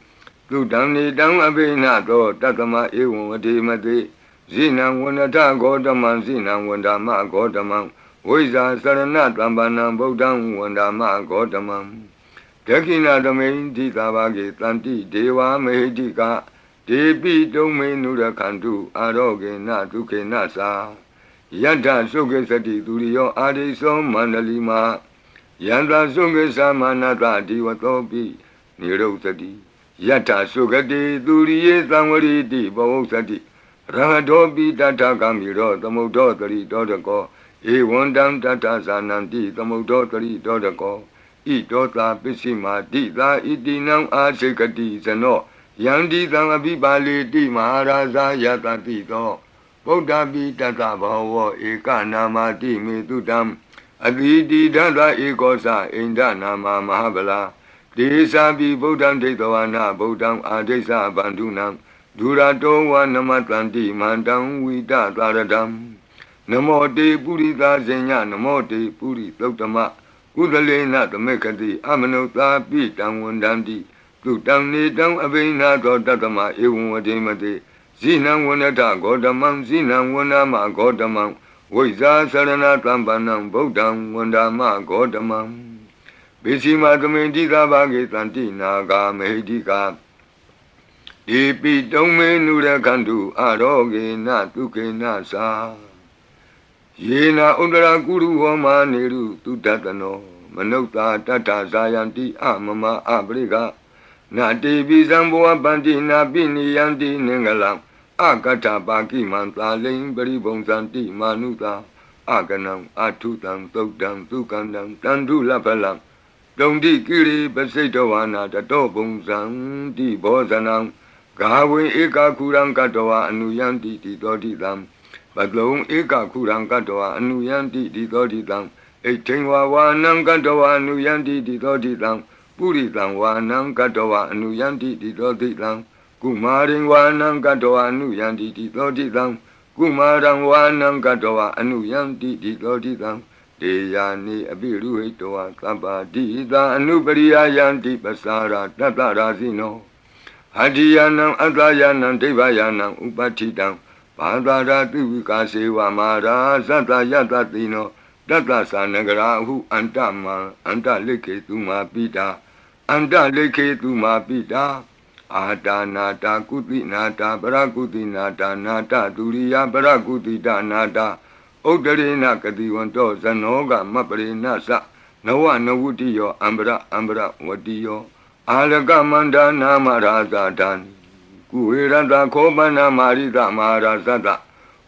Tudamni Dam Abena Do Tatama Ewan Vademate Zina Wanata Godaman Zina Wandama Godamam Weza Sarana Tambanam Bodam Wandama Godamam Tekina Domain Titabagi Tanti Deva Mehedika Debi Domain Nurakandu Aroge Natuke Nasa Yata Suke Sati Duriyo Adiso Mandalima Yanta Suke Samanata Diwatopi Niro Sati Yata Sukati Duriye Samari Di Bavo Sati Rahadopi Tata Kamiro Tamodotari Dodako Ewandam Tata Sananti Tamodotari Dodako I Dota Pisima Dita Itinam Asekati Sano Yandi Tangabibali Di Maharaja Yata Tito Buddha Bi Tata Bhava Eka Nama Di Metutam Aditi Tata Ekosa Inda Nama Mahabala Desa Bi Buddham Detavana Buddham Adesa Bandunam Durato Wa Namatanti Mandam Vita Taradam Namo Te Purita Zenya Namo Te Puri Totama Udalena Tamekati Amanota Pitam Wandandi Tutam Nitam Abina Tatama Ewadimate Zinam Wanata Godamam Zinam Wanama Godamam Wiza Sarana Tambanam Bodam Wandama Godamam Bishima Kamendika Bagitanti Naga Mehidika Ipi Tome Nura Kandu Aroge Natuke Nasa Yena Undra Guru Homa Neru Tutatano Manota Tata Zayanti Amama Abriga Nati Bizamboa Bandina Bini Yanti Nengalam Akata Baki Manta Ling Beribong Santi Manuta Aganam Atutam Tokdam Tukandam Tandu Lapalam Dondi Kiri Basetowana Tatobong Santi Bozanam Gawe Eka Kurang Katoa Anuyanti Titodidam Badlong Eka Kurang Katoa Anuyanti Titodidam Etingwa Wanang Katoa Anuyanti Titodidam Puritang Wanang Katoa Anuyanti Titodidam Kumaring Wanang Katoa Anuyanti Titodidam Kumarang Wanang Katoa Anuyanti Titodidam Deyani Abiru Hitoa Kapa Dita Anubariya Yanti Pasara Tatarazino Hadiyanam Atayanam Devayanam Upatidam Padara Tuvika Seva Mara Sata Yatatino Tata Sanagarahu Antama Anta Leke Tuma Pita Anta Leke Tuma Pita Ata Nata Kuti Nata Parakuti Nata Nata Turiya Parakuti Nata Udarina Katiwanto Zanoga Mapare Nasa Nawa Nawutiyo Ambra Ambra Watiyo Alaga Manda Namaraza Dani Kuirada Kobana Marida Marazada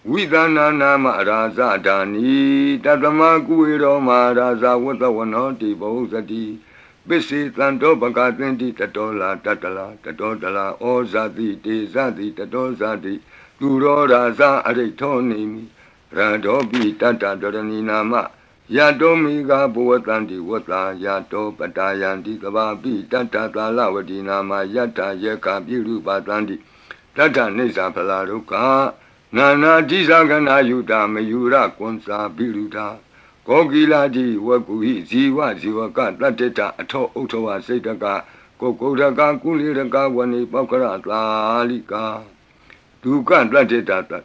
Vidana Namaraza Dani Tatama Kuiro Maraza Watawanoti Bozati Bisi Tanto Bagatinti Tatola Tatala Tatotala Ozati Tezati Tatozati Turo Raza Aretonimi Radobi Tata Dorani Nama Yato Miga Buatanti Wata Yato Patayanti Kababi Tata Talawati Nama Yata Yeka Biru Batanti Tata Nisa Palaruka Nana Jisagana Yuta Mayura Konsa Biruta Kogiladi Wakuhi Ziwa Ziwaka Tateta Ato Otowa Setaka Kokodaka Kuliraka Wani Pakara Lalika Duka Tateta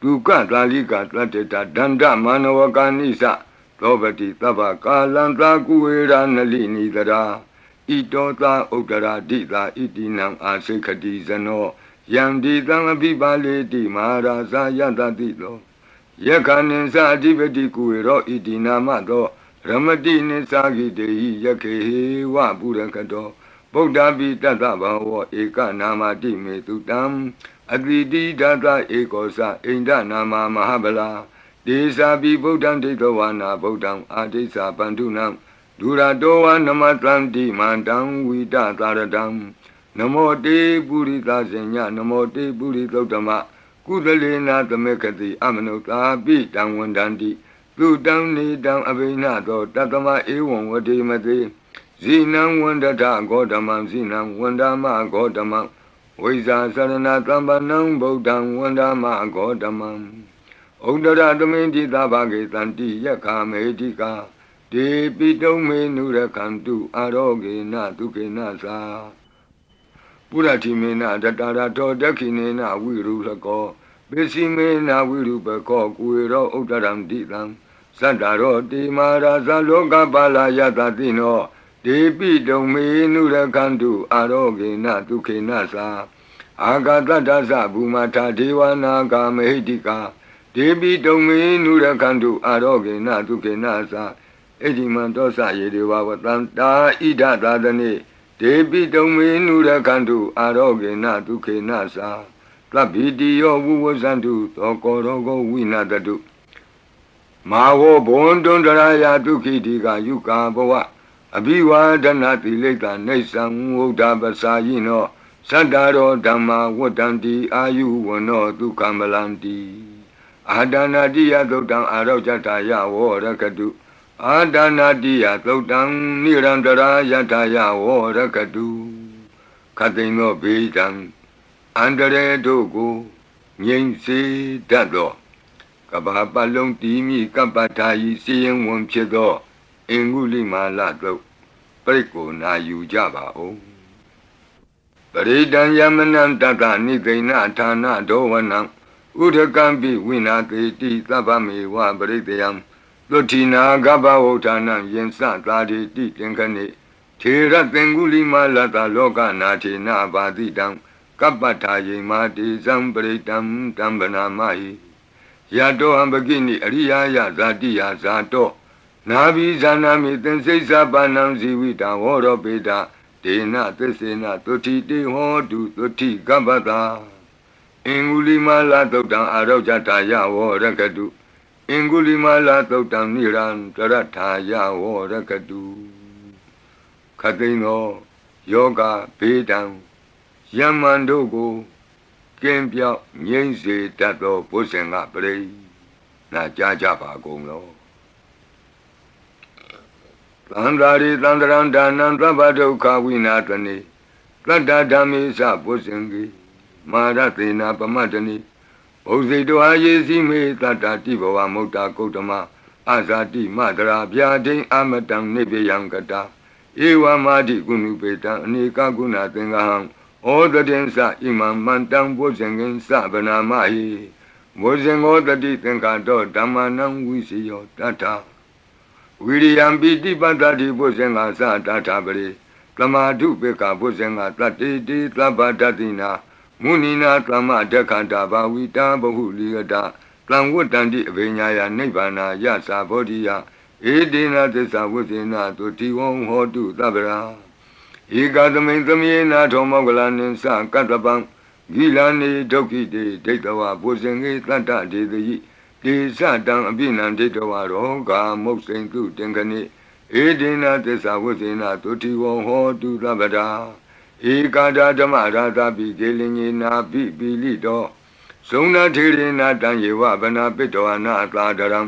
Duka Lalika Tateta Danda Manawaka Nisa Robati Tava Kalanta Kuera Nalini Dara Itota Utara Dita Itinam Asekati Zano Yandi Tangabibale Di Maharaza Yata Tito Yakanin Sadivati Kuero Itinamato Ramati Nisagi Dei Yake Wa Burakato Buddha Tata Bhava Eka Namati Metutam Aditi Tata Ekosa Inda Nama Mahabala Desa Bi Buddham Detawana Buddham Adesa Bandunam Duradoa Namatanti Mandam Vita Taradam Namo Te Purita Zenya Namo Te Puritotama Kudalena Tamekati Amanota Bitam Wandanti Tutam Nidam Abinato Tatama Ewan Vadimati Zinam Wandata Godamam Zinam Wandama Godamam Viza Sarana Tambanam Buddham Wandama Godamam Udara Dominti Tabagi Tanti Yaka Medika De Pito Menura Kantu Aroge Natuke Nasa Puratimena Tatara Todakinena Virulako Besimena Virupako Kuiro Udaram Ditam Sandaro Di Maraza Loka Bala Yatatino De Pito Menura Kantu Aroge Natuke Nasa Agatata Bumata Dewana Kamedika ဒေပိတုံမေနုရခန္တုအာရောဂေနဒုက္ခေနသာဣတိမံတောသယေဒေဝဝတံတာဣဒသာသနေဒေပိတုံမေနုရခန္တုအာရောဂေနဒုက္ခေနသာသဗ္ဗိတိယောဝုဝဇန္တုသောကောရောဂဝိနတတုမာဝောဘွန်တွန်တရာယဒုက္ခိတိကယုကာဘဝအဘိဝါဒနာတိလိတ္တနေသံဝုဒ္ဓပစာယိနောသတ္တရောဓမ္မာဝတ္တံတိအာယုဝနောဒုက္ခမလန္တိအာဒနာတိယသုတ်တံအာရောဇတာယဝောရကတုအာဒနာတိယသုတ်တံနိရန္တရာယထာယဝောရကတုခတိန်သောဘေးတံအန္တရေတို့ကိုငြိမ့်စေတတ်သောကဘာပတ်လုံးတီးမိကပ္ပထာယီစီရင်ဝင်ဖြစ်သောအင်္ဂုလိမာလသုတ်ပြိကိုနာယူကြပါဦးပရိဒံယမနံတတနိသိဏဌာနဒောဝနံဥဒကံပိဝိနာတိတိသဗ္ဗမေဝပရိတယံသုတိနာကပ္ပဝဋ္ဌာနံယင်စသာတိတိသင်္ခဏိထေရသင်္ဂုလိမာလတလောကနာထေနဘာတိတံကပ္ပထာယေမာတိဇံပရိတံတံဗနာမဟိယတောဟံပကိနိအရိယာယဇာတိယဇာတောနာဘိဇာနာမိသင်္စိစ္ဆပါဏံဇီဝိတံဝောရောပေတဒေနသစ္စေနသုတိတေဟောတုသုတိကပ္ပတာအင်္ဂုလိမာလသုတ်တံအာရောဇတာယဝောရကတုအင်္ဂုလိမာလသုတ်တံနိရန္တရထာယဝောရကတုခတိန်သောယောဂဘေးတံယမန်တို့ကိုကင်းပြောက်ငြိမ့်စေတတ်သောဘုဇင်ကပရိနာကြားကြပါကုန်လောသန္တာရိသန္တရံဒါနံသဗ္ဗဒုက္ခဝိနာတနိတတ္တဓမ္မေသဘုဇင်ကိမာရသေနာပမတ္တနိဘုဇိတောအာယေစီမေတတ္တတိဘဝမုတ်တာကုတ္တမအာဇာတိမတရာဗျာဒိံအမတံနိဗ္ဗယံကတာဧဝမာတိကုဏုပေတံအနေကကုဏသင်္ဃဟံဩတတိသဣမံမန္တံဘုဇင်ကင်သဗနာမဟိဘုဇင်ဩတတိသင်္ခါတောဓမ္မနံဝိစီယောတတ္ထဝိရိယံပိတိပတ္တိဘုဇင်္ဂသတ္ထပရိသမာဓုပေကဘုဇင်္ဂတတ္တိတိသဗ္ဗတတိနာမုနိနာသမဒက္ခတာဘာဝိတာဘဟုလိယတာတံဝတ္တန္တိအဘိညာယနိဗ္ဗာနာယသာဘောဓိယဧတေနသစ္စာဝိသေနသုတိဝံဟောတုသဗ္ဗရာဧကသမိန်သမေနာထောမောကလနိသကတ္တပံဂိလာနေဒုက္ခိတေဒိဋ္ဌဝဘုဇင်္ဂေတတ္တဒေတိတေသတံအပိနံဒိဋ္ဌဝရောဂာမုတ်စိန်တုတင်ခဏိဧတေနသစ္စာဝိသေနသုတိဝံဟောတုသဗ္ဗရာဧကာဒဓမ္မရာသပိကေလင်ညေနာပိပိလိတောဇုံနာထေရေနာတံယေဝဗနာပိတောနာသာဒရံ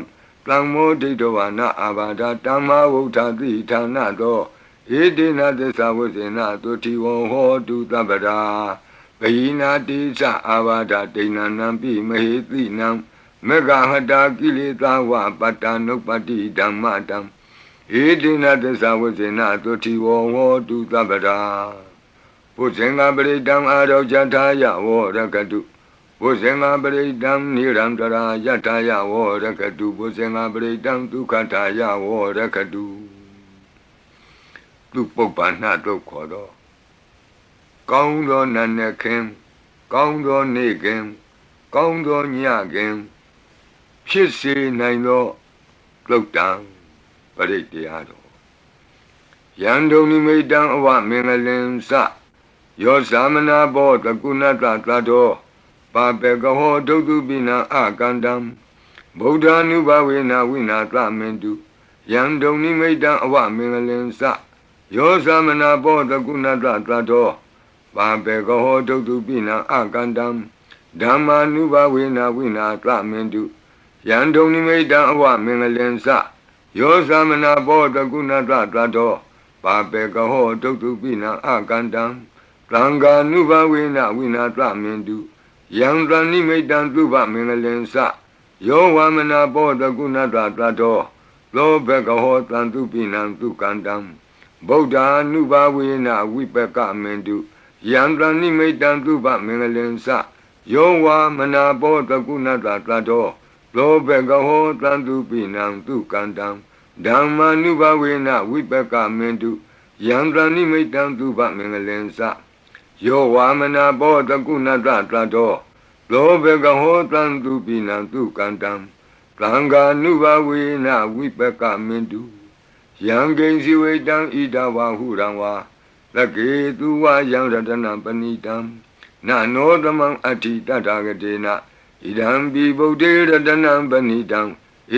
တံမောဒိဋ္ဌဝနာအာဘာဒတမ္မာဝုဋ္ဌတိဌာနသောဧတေနသစ္စာဝိသေနသုတိဝံဟောတုသဗ္ဗရာဘိနာတိသအာဘာဒဒိဏနံပိမဟေတိနံမေဃဟတာကိလေသာဝပတ္တနုပ္ပတိဓမ္မတံဧတေနသစ္စာဝိသေနသုတိဝံဟောတုသဗ္ဗရာဘုဇင်္ဂပရိတံအာရောဇထာယဝောရကတုဘုဇင်္ဂပရိတံနိရန္တရာယထာယဝောရကတုဘုဇင်္ဂပရိတံဒုက္ခထာယဝောရကတုသူပုပ္ပန္နတုတ်ခေါ်တော့ကောင်းသောနတ်နဲ့ခင်ကောင်းသောနေ့ခင်ကောင်းသောညခင်ဖြစ်စေနိုင်သောသုတ်တံပရိတရားတော်ယံဒုံနိမိတံအဝမင်္ဂလင်စယောသမနာဘောတကုဏတသတ္တောပါပေကဟောဒုတုပိနံအကန္တံဗုဒ္ဓ ानु ဘဝေနဝိနာသမင်တုယံဒုံနိမိတံအဝမင်္ဂလင်စယောသမနာဘောတကုဏတသတ္တောပါပေကဟောဒုတုပိနံအကန္တံဓမ္မာနုဘဝေနဝိနာသမင်တုယံဒုံနိမိတံအဝမင်္ဂလင်စယောသမနာဘောတကုဏတသတ္တောပါပေကဟောဒုတုပိနံအကန္တံသံဃာနုဘဝေနဝိနာသမင်တုယံတဏိမိတံသုဘမင်္ဂလင်စယောဝမနာဘောတကုဏတသတ္တောသောဘကဟောတံသူပိနံသူကန္တံဗုဒ္ဓ ानु ဘဝေနဝိပကမင်တုယံတဏိမိတံသုဘမင်္ဂလင်စယောဝမနာဘောတကုဏတသတ္တောသောဘကဟောတံသူပိနံသူကန္တံဓမ္မာနုဘဝေနဝိပကမင်တုယံတဏိမိတံသုဘမင်္ဂလင်စယောဝါမနာဘောတကုဏတသတ္တောသ လောဘကဟောတံသူပိနံသူကန္တံသံဃာနုဘဝေနဝိပကမင်တုယံကိဉ္စီဝေတံဣဒဝဟုရံဝါသကေသူဝယံရတနံပဏိတံနနောသမံအဋ္ဌိတထာဂတေနဣဒံပိဗုဒ္ဓေရတနံပဏိတံ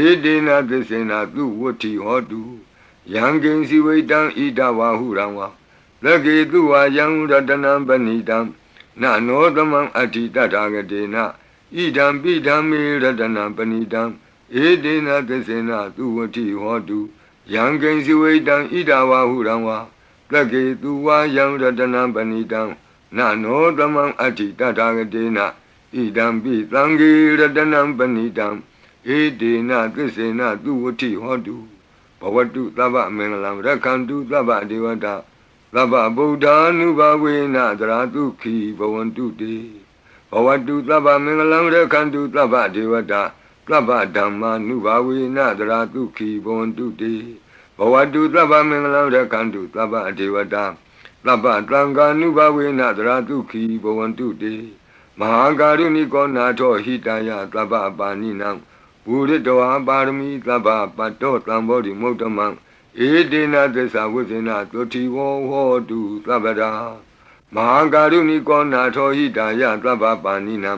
ဧတေနသစ္စေနသူဝတ္ထိဟောတုယံကိဉ္စီဝေတံဣဒဝဟုရံဝါသကေသူဝယံရတနံပဏိတံနနောသမံအဋ္ဌိတထာဂတေနဣဒံပိဓမ္မေရတနံပဏိတံဧတေနသစ္စေနသူဝတ္ထိဟောတုယံကိဉ္စီဝေတံဣဒဝဟုရံဝါသကေသူဝယံရတနံပဏိတံနနောသမံအဋ္ဌိတထာဂတေနဣဒံပိသံဃေရတနံပဏိတံဧတေနသစ္စေနသူဝတ္ထိဟောတုဘဝတုသဗ္ဗမင်္ဂလံရက္ခန္တုသဗ္ဗဒေဝတာသဗ္ဗဗုဒ္ဓ ानु ဘဝေနသရတုခိဘဝန္တုတေဘဝတုသဗ္ဗမင်္ဂလံရက္ခန္တုသဗ္ဗဒေဝတာသဗ္ဗဓမ္မာနုဘဝေနသရတုခိဘဝန္တုတေဘဝတုသဗ္ဗမင်္ဂလံရက္ခန္တုသဗ္ဗဒေဝတာသဗ္ဗသံဃာနုဘဝေနသရတုခိဘဝန္တုတေမဟာကာရုဏိကောနာထောဟိတယသဗ္ဗပါဏိနံပုရိတောပါရမီသဗ္ဗပတ္တောသံဘောဓိမုဒ္ဓမံဧတေနသစ္စာဝိဇ္ဇနာသုတိဝဟောတုသဗ္ဗရာမဟာကာရုဏိကောနာထောဟိတယသဗ္ဗပါဏိနံ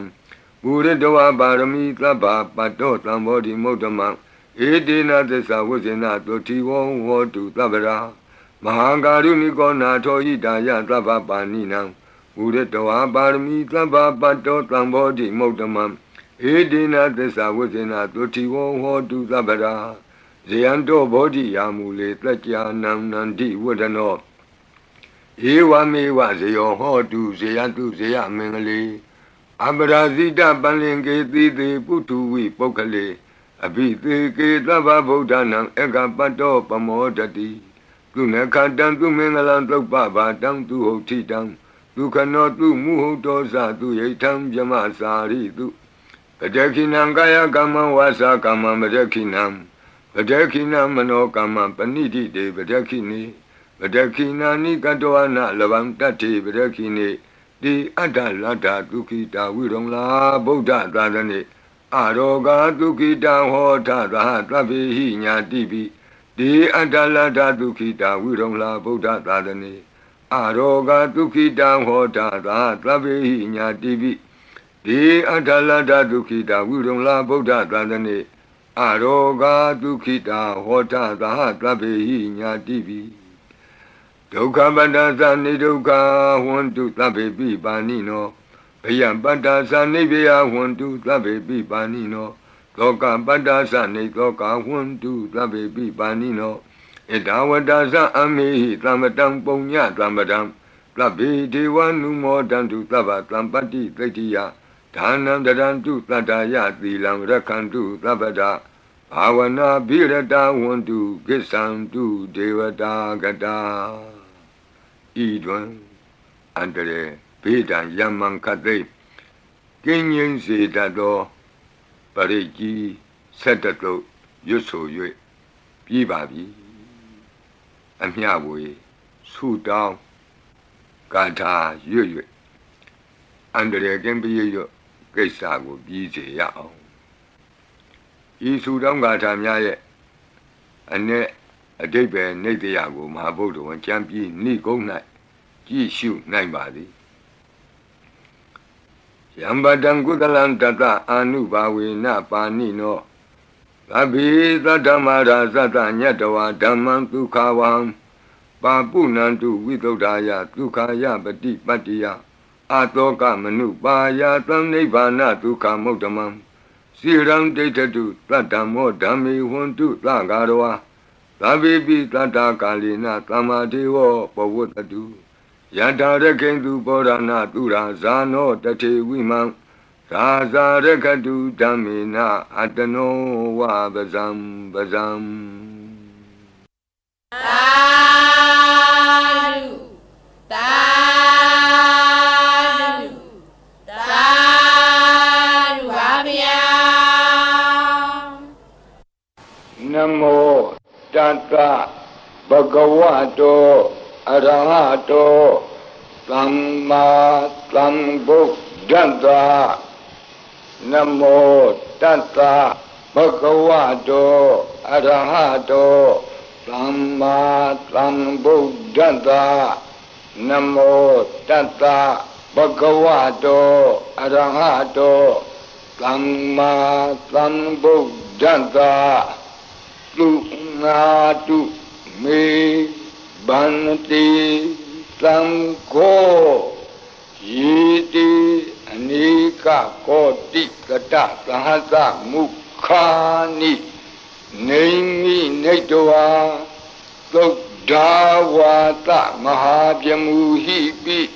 ပုရိတောပါရမီသဗ္ဗပတ္တောသံဘောဓိမုဒ္ဓမံဧတေနသစ္စာဝိဇ္ဇနာသုတိဝဟောတုသဗ္ဗရာမဟာကာရုဏိကောနာထောဟိတယသဗ္ဗပါဏိနံပုရိတောပါရမီသဗ္ဗပတ္တောသံဘောဓိမုဒ္ဓမံဧတေနသစ္စာဝိဇ္ဇနာသုတိဝဟောတုသဗ္ဗရာဇယံတောဘောဓိယာမူလေတက္ကြာနံနန္တိဝဒနောဧဝမေဝဇယောဟောတုဇယတုဇယမင်္ဂလေအပရာဇိတပန္လင်ကေတိတေပုထုဝိပုဂ္ဂလေအဘိသေကေသဗ္ဗဗုဒ္ဓနံဧကပတ္တောပမောဒတိသူနခတံသူမင်္ဂလံသုပ္ပဘာတံသူဟုတ်ထိတံဒုက္ခနောသူမုဟုတ်တောဇသူယိထံဗြမစာရိတုပတခိနံကာယကမ္မဝါစာကမ္မပတခိနံပတခိနမနောကမ္မပဏိတိတေပတခိနေပတခိနာနိကတောနလဗံတတ္တိပတခိနေတိအတ္တလတ္တဒုက္ခိတာဝိရုံလာဗုဒ္ဓသာသနေအရောဂဒုက္ခိတဟောထသဟသဗ္ဗေဟိညာတိပိတိအတ္တလတ္တဒုက္ခိတာဝိရုံလာဗုဒ္ဓသာသနေအရောဂဒုက္ခိတဟောထသဟသဗ္ဗေဟိညာတိပိတိအတ္တလတ္တဒုက္ခိတာဝိရုံလာဗုဒ္ဓသာသနေအရောဂဒုက္ခိတာဟောထသဟသဗ္ဗေဟိညာတိပိဒုက္ခပတ္တသနိဒုက္ခဟွန္တုသဗ္ဗေပိပါဏိနောဘယံပတ္တသနိဗ္ဗယဟွန္တုသဗ္ဗေပိပါဏိနောသောကပတ္တသနိသောကဟွန္တုသဗ္ဗေပိပါဏိနောဣဒဝတ္တသအမေဟိသမ္ပတံပုညသမ္ပတံသဗ္ဗေဒေဝနုမောတံတုသဗ္ဗသံပတ္တိသိတ္တိယဒါနံတရံတုတတ္တယသီလံရက္ခန္တုသဗ္ဗဒဘာဝနာဘိရတဝန္တုကိစ္ဆံတုဒေဝတာကတာဤတွင်အန္တရေဘေဒံယမံခသိကင်းငြိမ်းစေတတ်သောပရိကြီးဆက်တတုရွတ်ဆို၍ပြီးပါပြီအမျှဝေဆုတောင်းကာထာရွတ်၍အန္တရေကင်းပြည့်ရွတ်ကိစ္စကိုပြီးစေရအောင်ဤဆုတောင်းကာထာများရဲ့အ내အဓိပ္ပာယ်နိတ္တယကိုမဟာဗုဒ္ဓဝံကျမ်းပြီးဏိကုံး၌ကြည့်ရှုနိုင်ပါသည်ယံပတံကုသလံတတအာနုဘာဝေနပါဏိနောသဗ္ဗေသတ္တမရာသတ္တညတဝါဓမ္မံဒုက္ခဝံပါပုဏ္ဏံတုဝိသုဒ္ဓာယဒုက္ခယပတိပတ္တိယအာတောကမနုပါယသံနိဗ္ဗာနဒုက္ခမုဒ္ဓမံစိရံဒိဋ္ဌတုသတ္တမောဓမ္မေဟွန္တုသဂါရဝါသဗ္ဗေပိသတ္တကာလိနသမ္မာဒေဝပဝတ္တုယထာရခိန္တုဘောရဏသူရာဇာနောတထေဝိမံသာဇာရခတုဓမ္မေနအတနောဝပဇံပဇံသာဓုသာဓုသာဓုပါဗျာနမောတတ္တဘဂဝတောအရဟတောသမ္မာသမ္ဗုဒ္ဓတ္တ Namo Tassa Bhagavato Arahato Samma Sambuddhassa Namo Tassa Bhagavato Arahato Samma Sambuddhassa Lunatu Me Bhanti Sangho Yiti Anika Koti Kata Sahasa Mukhani Naimi Naitwa Sodhavata Mahabhyamuhipi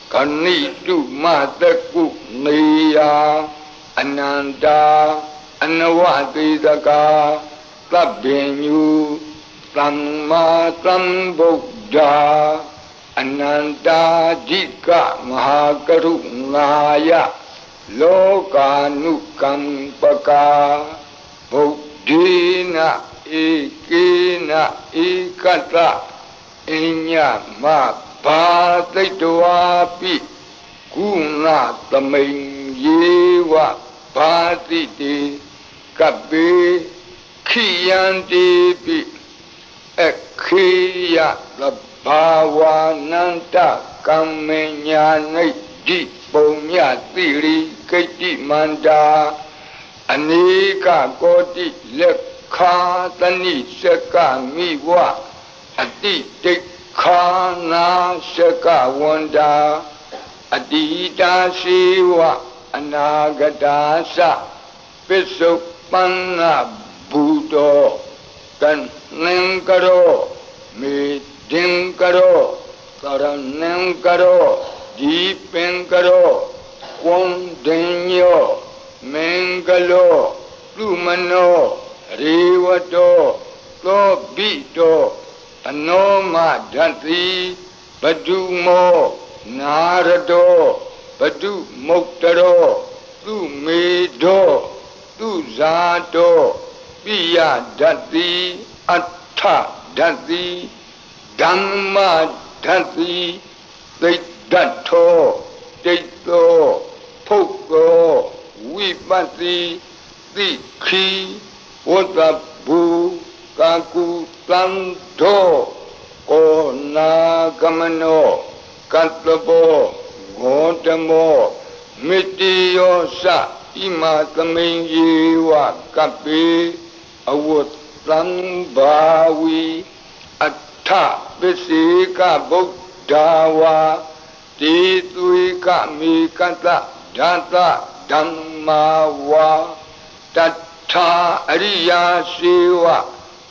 Kanitu Mataku Niya Ananda Anavadidaka Tabbinyu Samma Sambuddha Ananda Jika Mahakarunaya Lokanukampaka Buddhina Ikina Ikata Inya Mabhataitwapi Guna Taming Yewa Bhatiti Kabe Khiyanti Pi Ekhiya Bhavananta Kammenyani Di Punya Tiri Keti Manda Anika Koti Lekha Tani Seka Miwa Adi Dekhana Seka Wanda Adita Siwa Anagadasa Pisupana Buddha Kan Nengkaro Meeting karo, karanam karo, deeping karo, kondenyo, mengalo, lumano, riwato, lobito, anoma dhanti, badumo, narado, badu moktaro, lumedo, luzato, piya dhanti, atta dhanti, Dhamma dhanti, Deittatho, Deitto, Phukko, Vipatti, Dikhi, Vodabhu, Kaku, Tantho, Konagamano, Katlabo, Gotamo, Mitiyosa, Imatamenyewa, Kapi, Awut, Sambhavi, Tha Visika Buddhawa Tituika Mikata Data Dhammawa Tattha Ariya Siva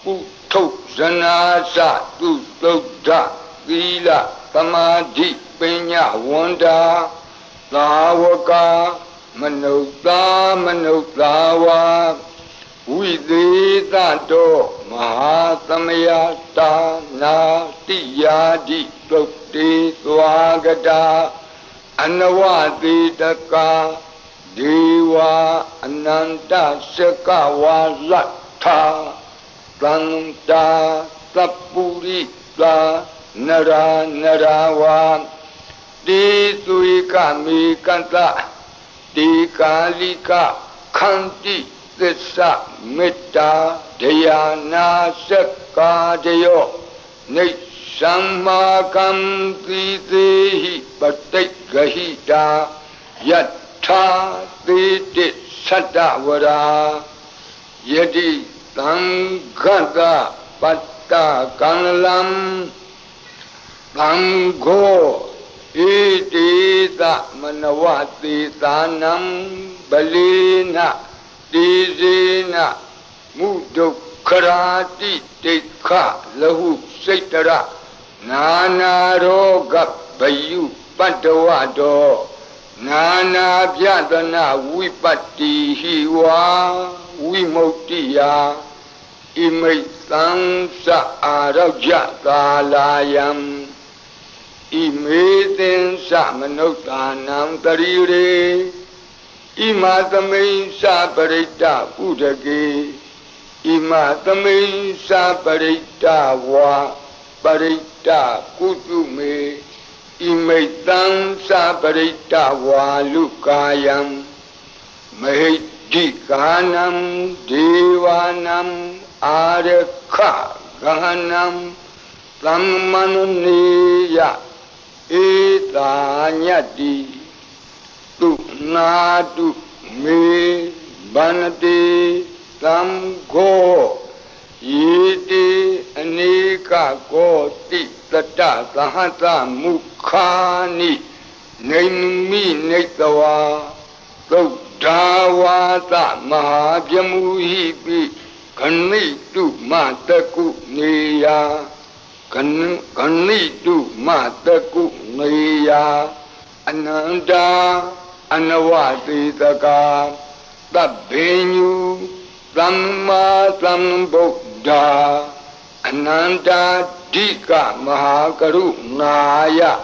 Utto Zanasa Tuttodha Vila Samadhi Pinya Wanda Lavaka Manutawa Viditato Mahasamayata Natiyadi Tukti Swagata Anavaditaka Deva Ananta Sakawa Latha Santa Sapurita Nara Narawa Disuika Mikanta Dikalika Kanti Tissa Mitta Dhyana Sakadayo Nishammakam Tidehi Patikahita Yatha Titi Sattavara Yadi Sangata Patta Kanalam Sangho Itita Manavati Tanam Balina Dizina Mudukharati Tekha Lahu Saitara Nana Roga Bayu Padavado Nana Vyadana Vipatti Hiwa Vimoktiya Imai Samsa Araja Kalayam Imeten Samanotanam Tarire Imatame Saparita Udage Imatame Saparita Wa Parita Kutume Imetan Saparita Wa Lukayam Mahiti Ganam Devanam Arekha Ganam Brahmanuniya Etanyati Tu Nadu Me Banati Tamgo Yiti Anika Koti Tata Sahata Mukhani Naimi Netawa Dawata Mahabyamuhipi Kanitu Mataku Niya Kanitu Mataku Niya Ananda Anawati Taka Tabhenyu Brahma Sambuddha Ananda Dika Mahakaru Naya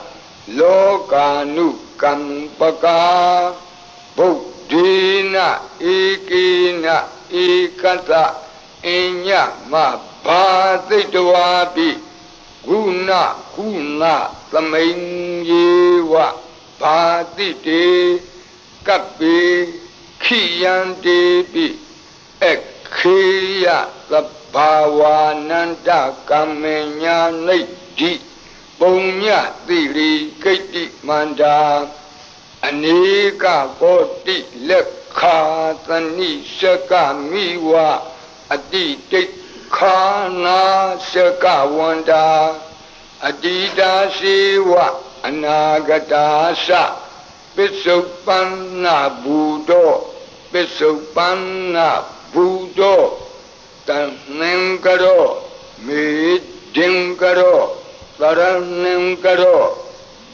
Lokanu Kampaka Buddhina Ikina Ikata Inya Mabhaditwapi Guna Guna Samayyewa Bhadite Kapi Khiyandepi Ekhiya Sabhavananda Kamenya Nidhi Punya Tiri Kiti Manda Anika Koti Lekha Tani Shaka Miwa Aditi Khana Shaka Wanda Adida Siwa Anagadasa Pisupana Buddho Pisupana Buddho Tanengaro Midingaro Saranengaro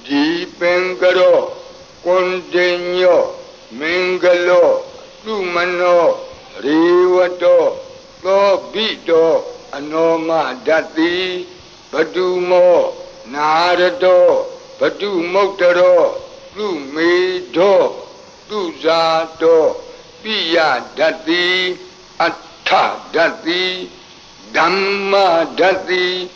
Deepengaro Continue, Mingalo, Lumano, Rivato, Lobito, Anoma Dati, Padumo, Narado, Padumotaro, Lumido, Luzato, Pia Dati, Atta Dati, Dhamma Dati,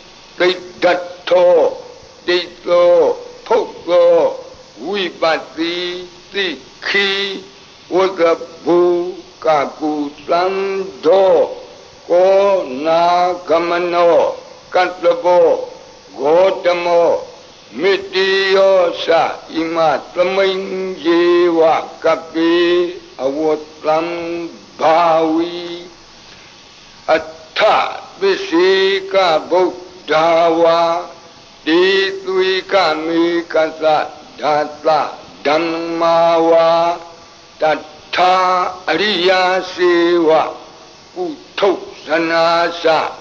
Dato, Dito, Poko, Vipati Tikhi Vagabu Kaku Sando Ko Nagamano Katlabo Gotamo Mitiyosa Ima Tamayyewa Kapi Awotlam Bhavi Atta Visika Buddhawa Ditwika Mikasa Data Dhammawa Tata Ariya Sewa Utto Sanasa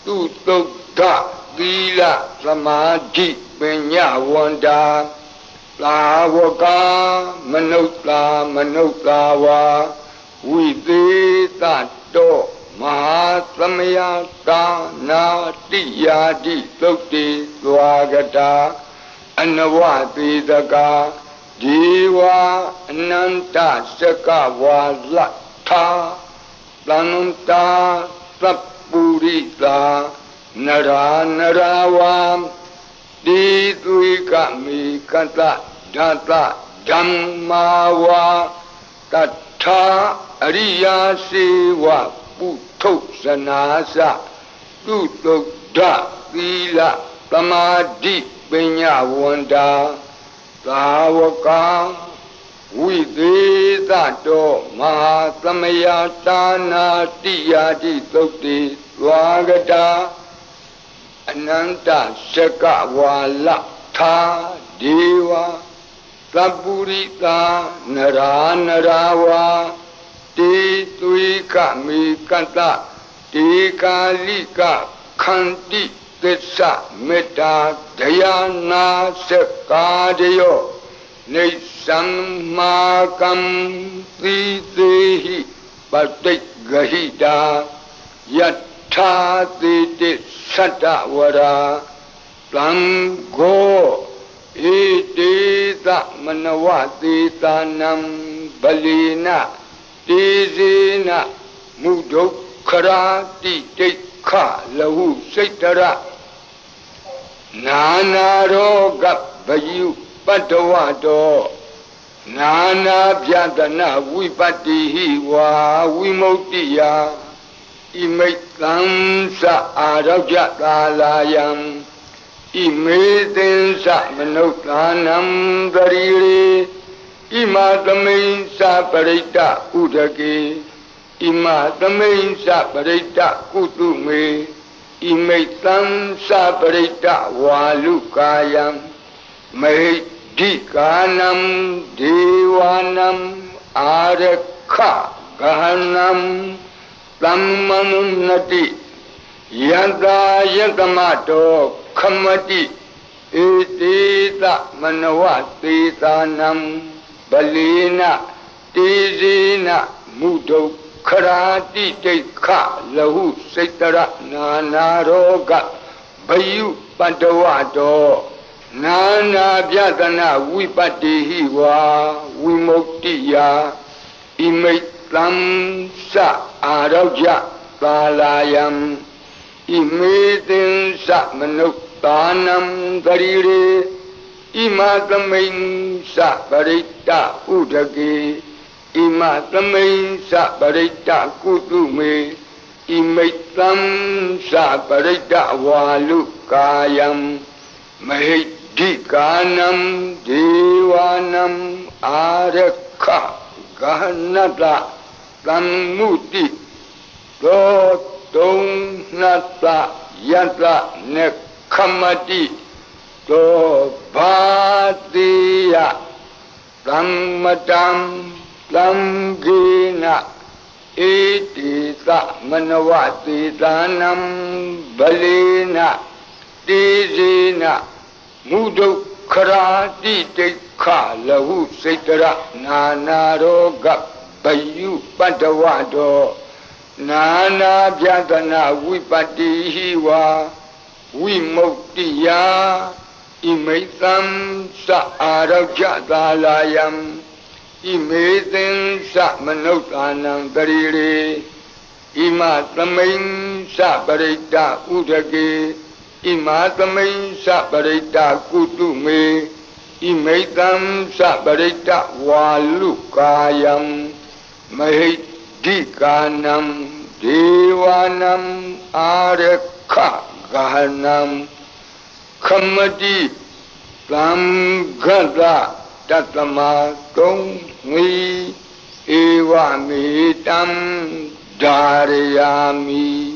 Tutokta Vila Samadhi Penyawanda Lavaka Manutlawa Vidita Do Mahasamaya Dana Diyadi Sokti Swagata Anavati Daka Jiva Ananta Saka Vazata Plananta Sapurita Nara Naravam Dituika Mikata Data Dhammawa Tata Ariya Sewa Putto Sanasa Tutokda Vila Samadhi Penyawanda Savaka Vidita Do Mahasamaya Dana Diyadi Sokti Swagata Ananta Shaka Valakta Deva Sapurita Nara Narawa Tituika Mikata Tikalika Khanti Tessa Metta Dhyana Sakadayo Nisammakam Titehi Patigahita Yatha Titi Satavara Plango Itita Manavati Tanam Balina Tizina Mudokharati Tekha Lahu Saitara Nana Roga Bayu Padawado Nana Pyatana Vipati Wa Vimuktiya Imaitansa Arajatalayam Imaitansa Manuktanam Darire Imatamensa Parita Udake Imatamensa Parita Kutume Imaitansa Parita Walukayam Dikanam Devanam Arakha Gahanam Tammanunati Yada Yadamato Kamati Etita Manawati Tanam Balina Tizina Mudo Karati Teka Lahu Setara Nanaroga Bayu Padawado Nana Vyatana Vipati Wa Vimuktiya Imaitam Sa Araja Kalayam Imaitin Sa Manuktanam Darire Imatamain Sa Parita Udake Imatamain Sa Parita Kutume Imaitam Sa Parita Walukayam Dikanam Devanam Arakha Gahanata Tamuti Totong Nata Yata Nekamati To Bhatiya Tammatam Tamgina Etita Manavati Tanam Balina Tizina Mudo Karati Teka Lahu Setara Nanaroga Bayu Padawado Nana Vyatana Vipati Wa Vimuktiya Imaitam Sa Arajatalayam Imaitam Sa Manuktanam Darire Imatamain Sa Parita Udake Imatamain Sa Parita Kutume Imaitam Sa Parita Walukayam Dikanam Devanam Arakha Gahanam Kamati Tamgada Tatama Tongmi Evamitam Dharayami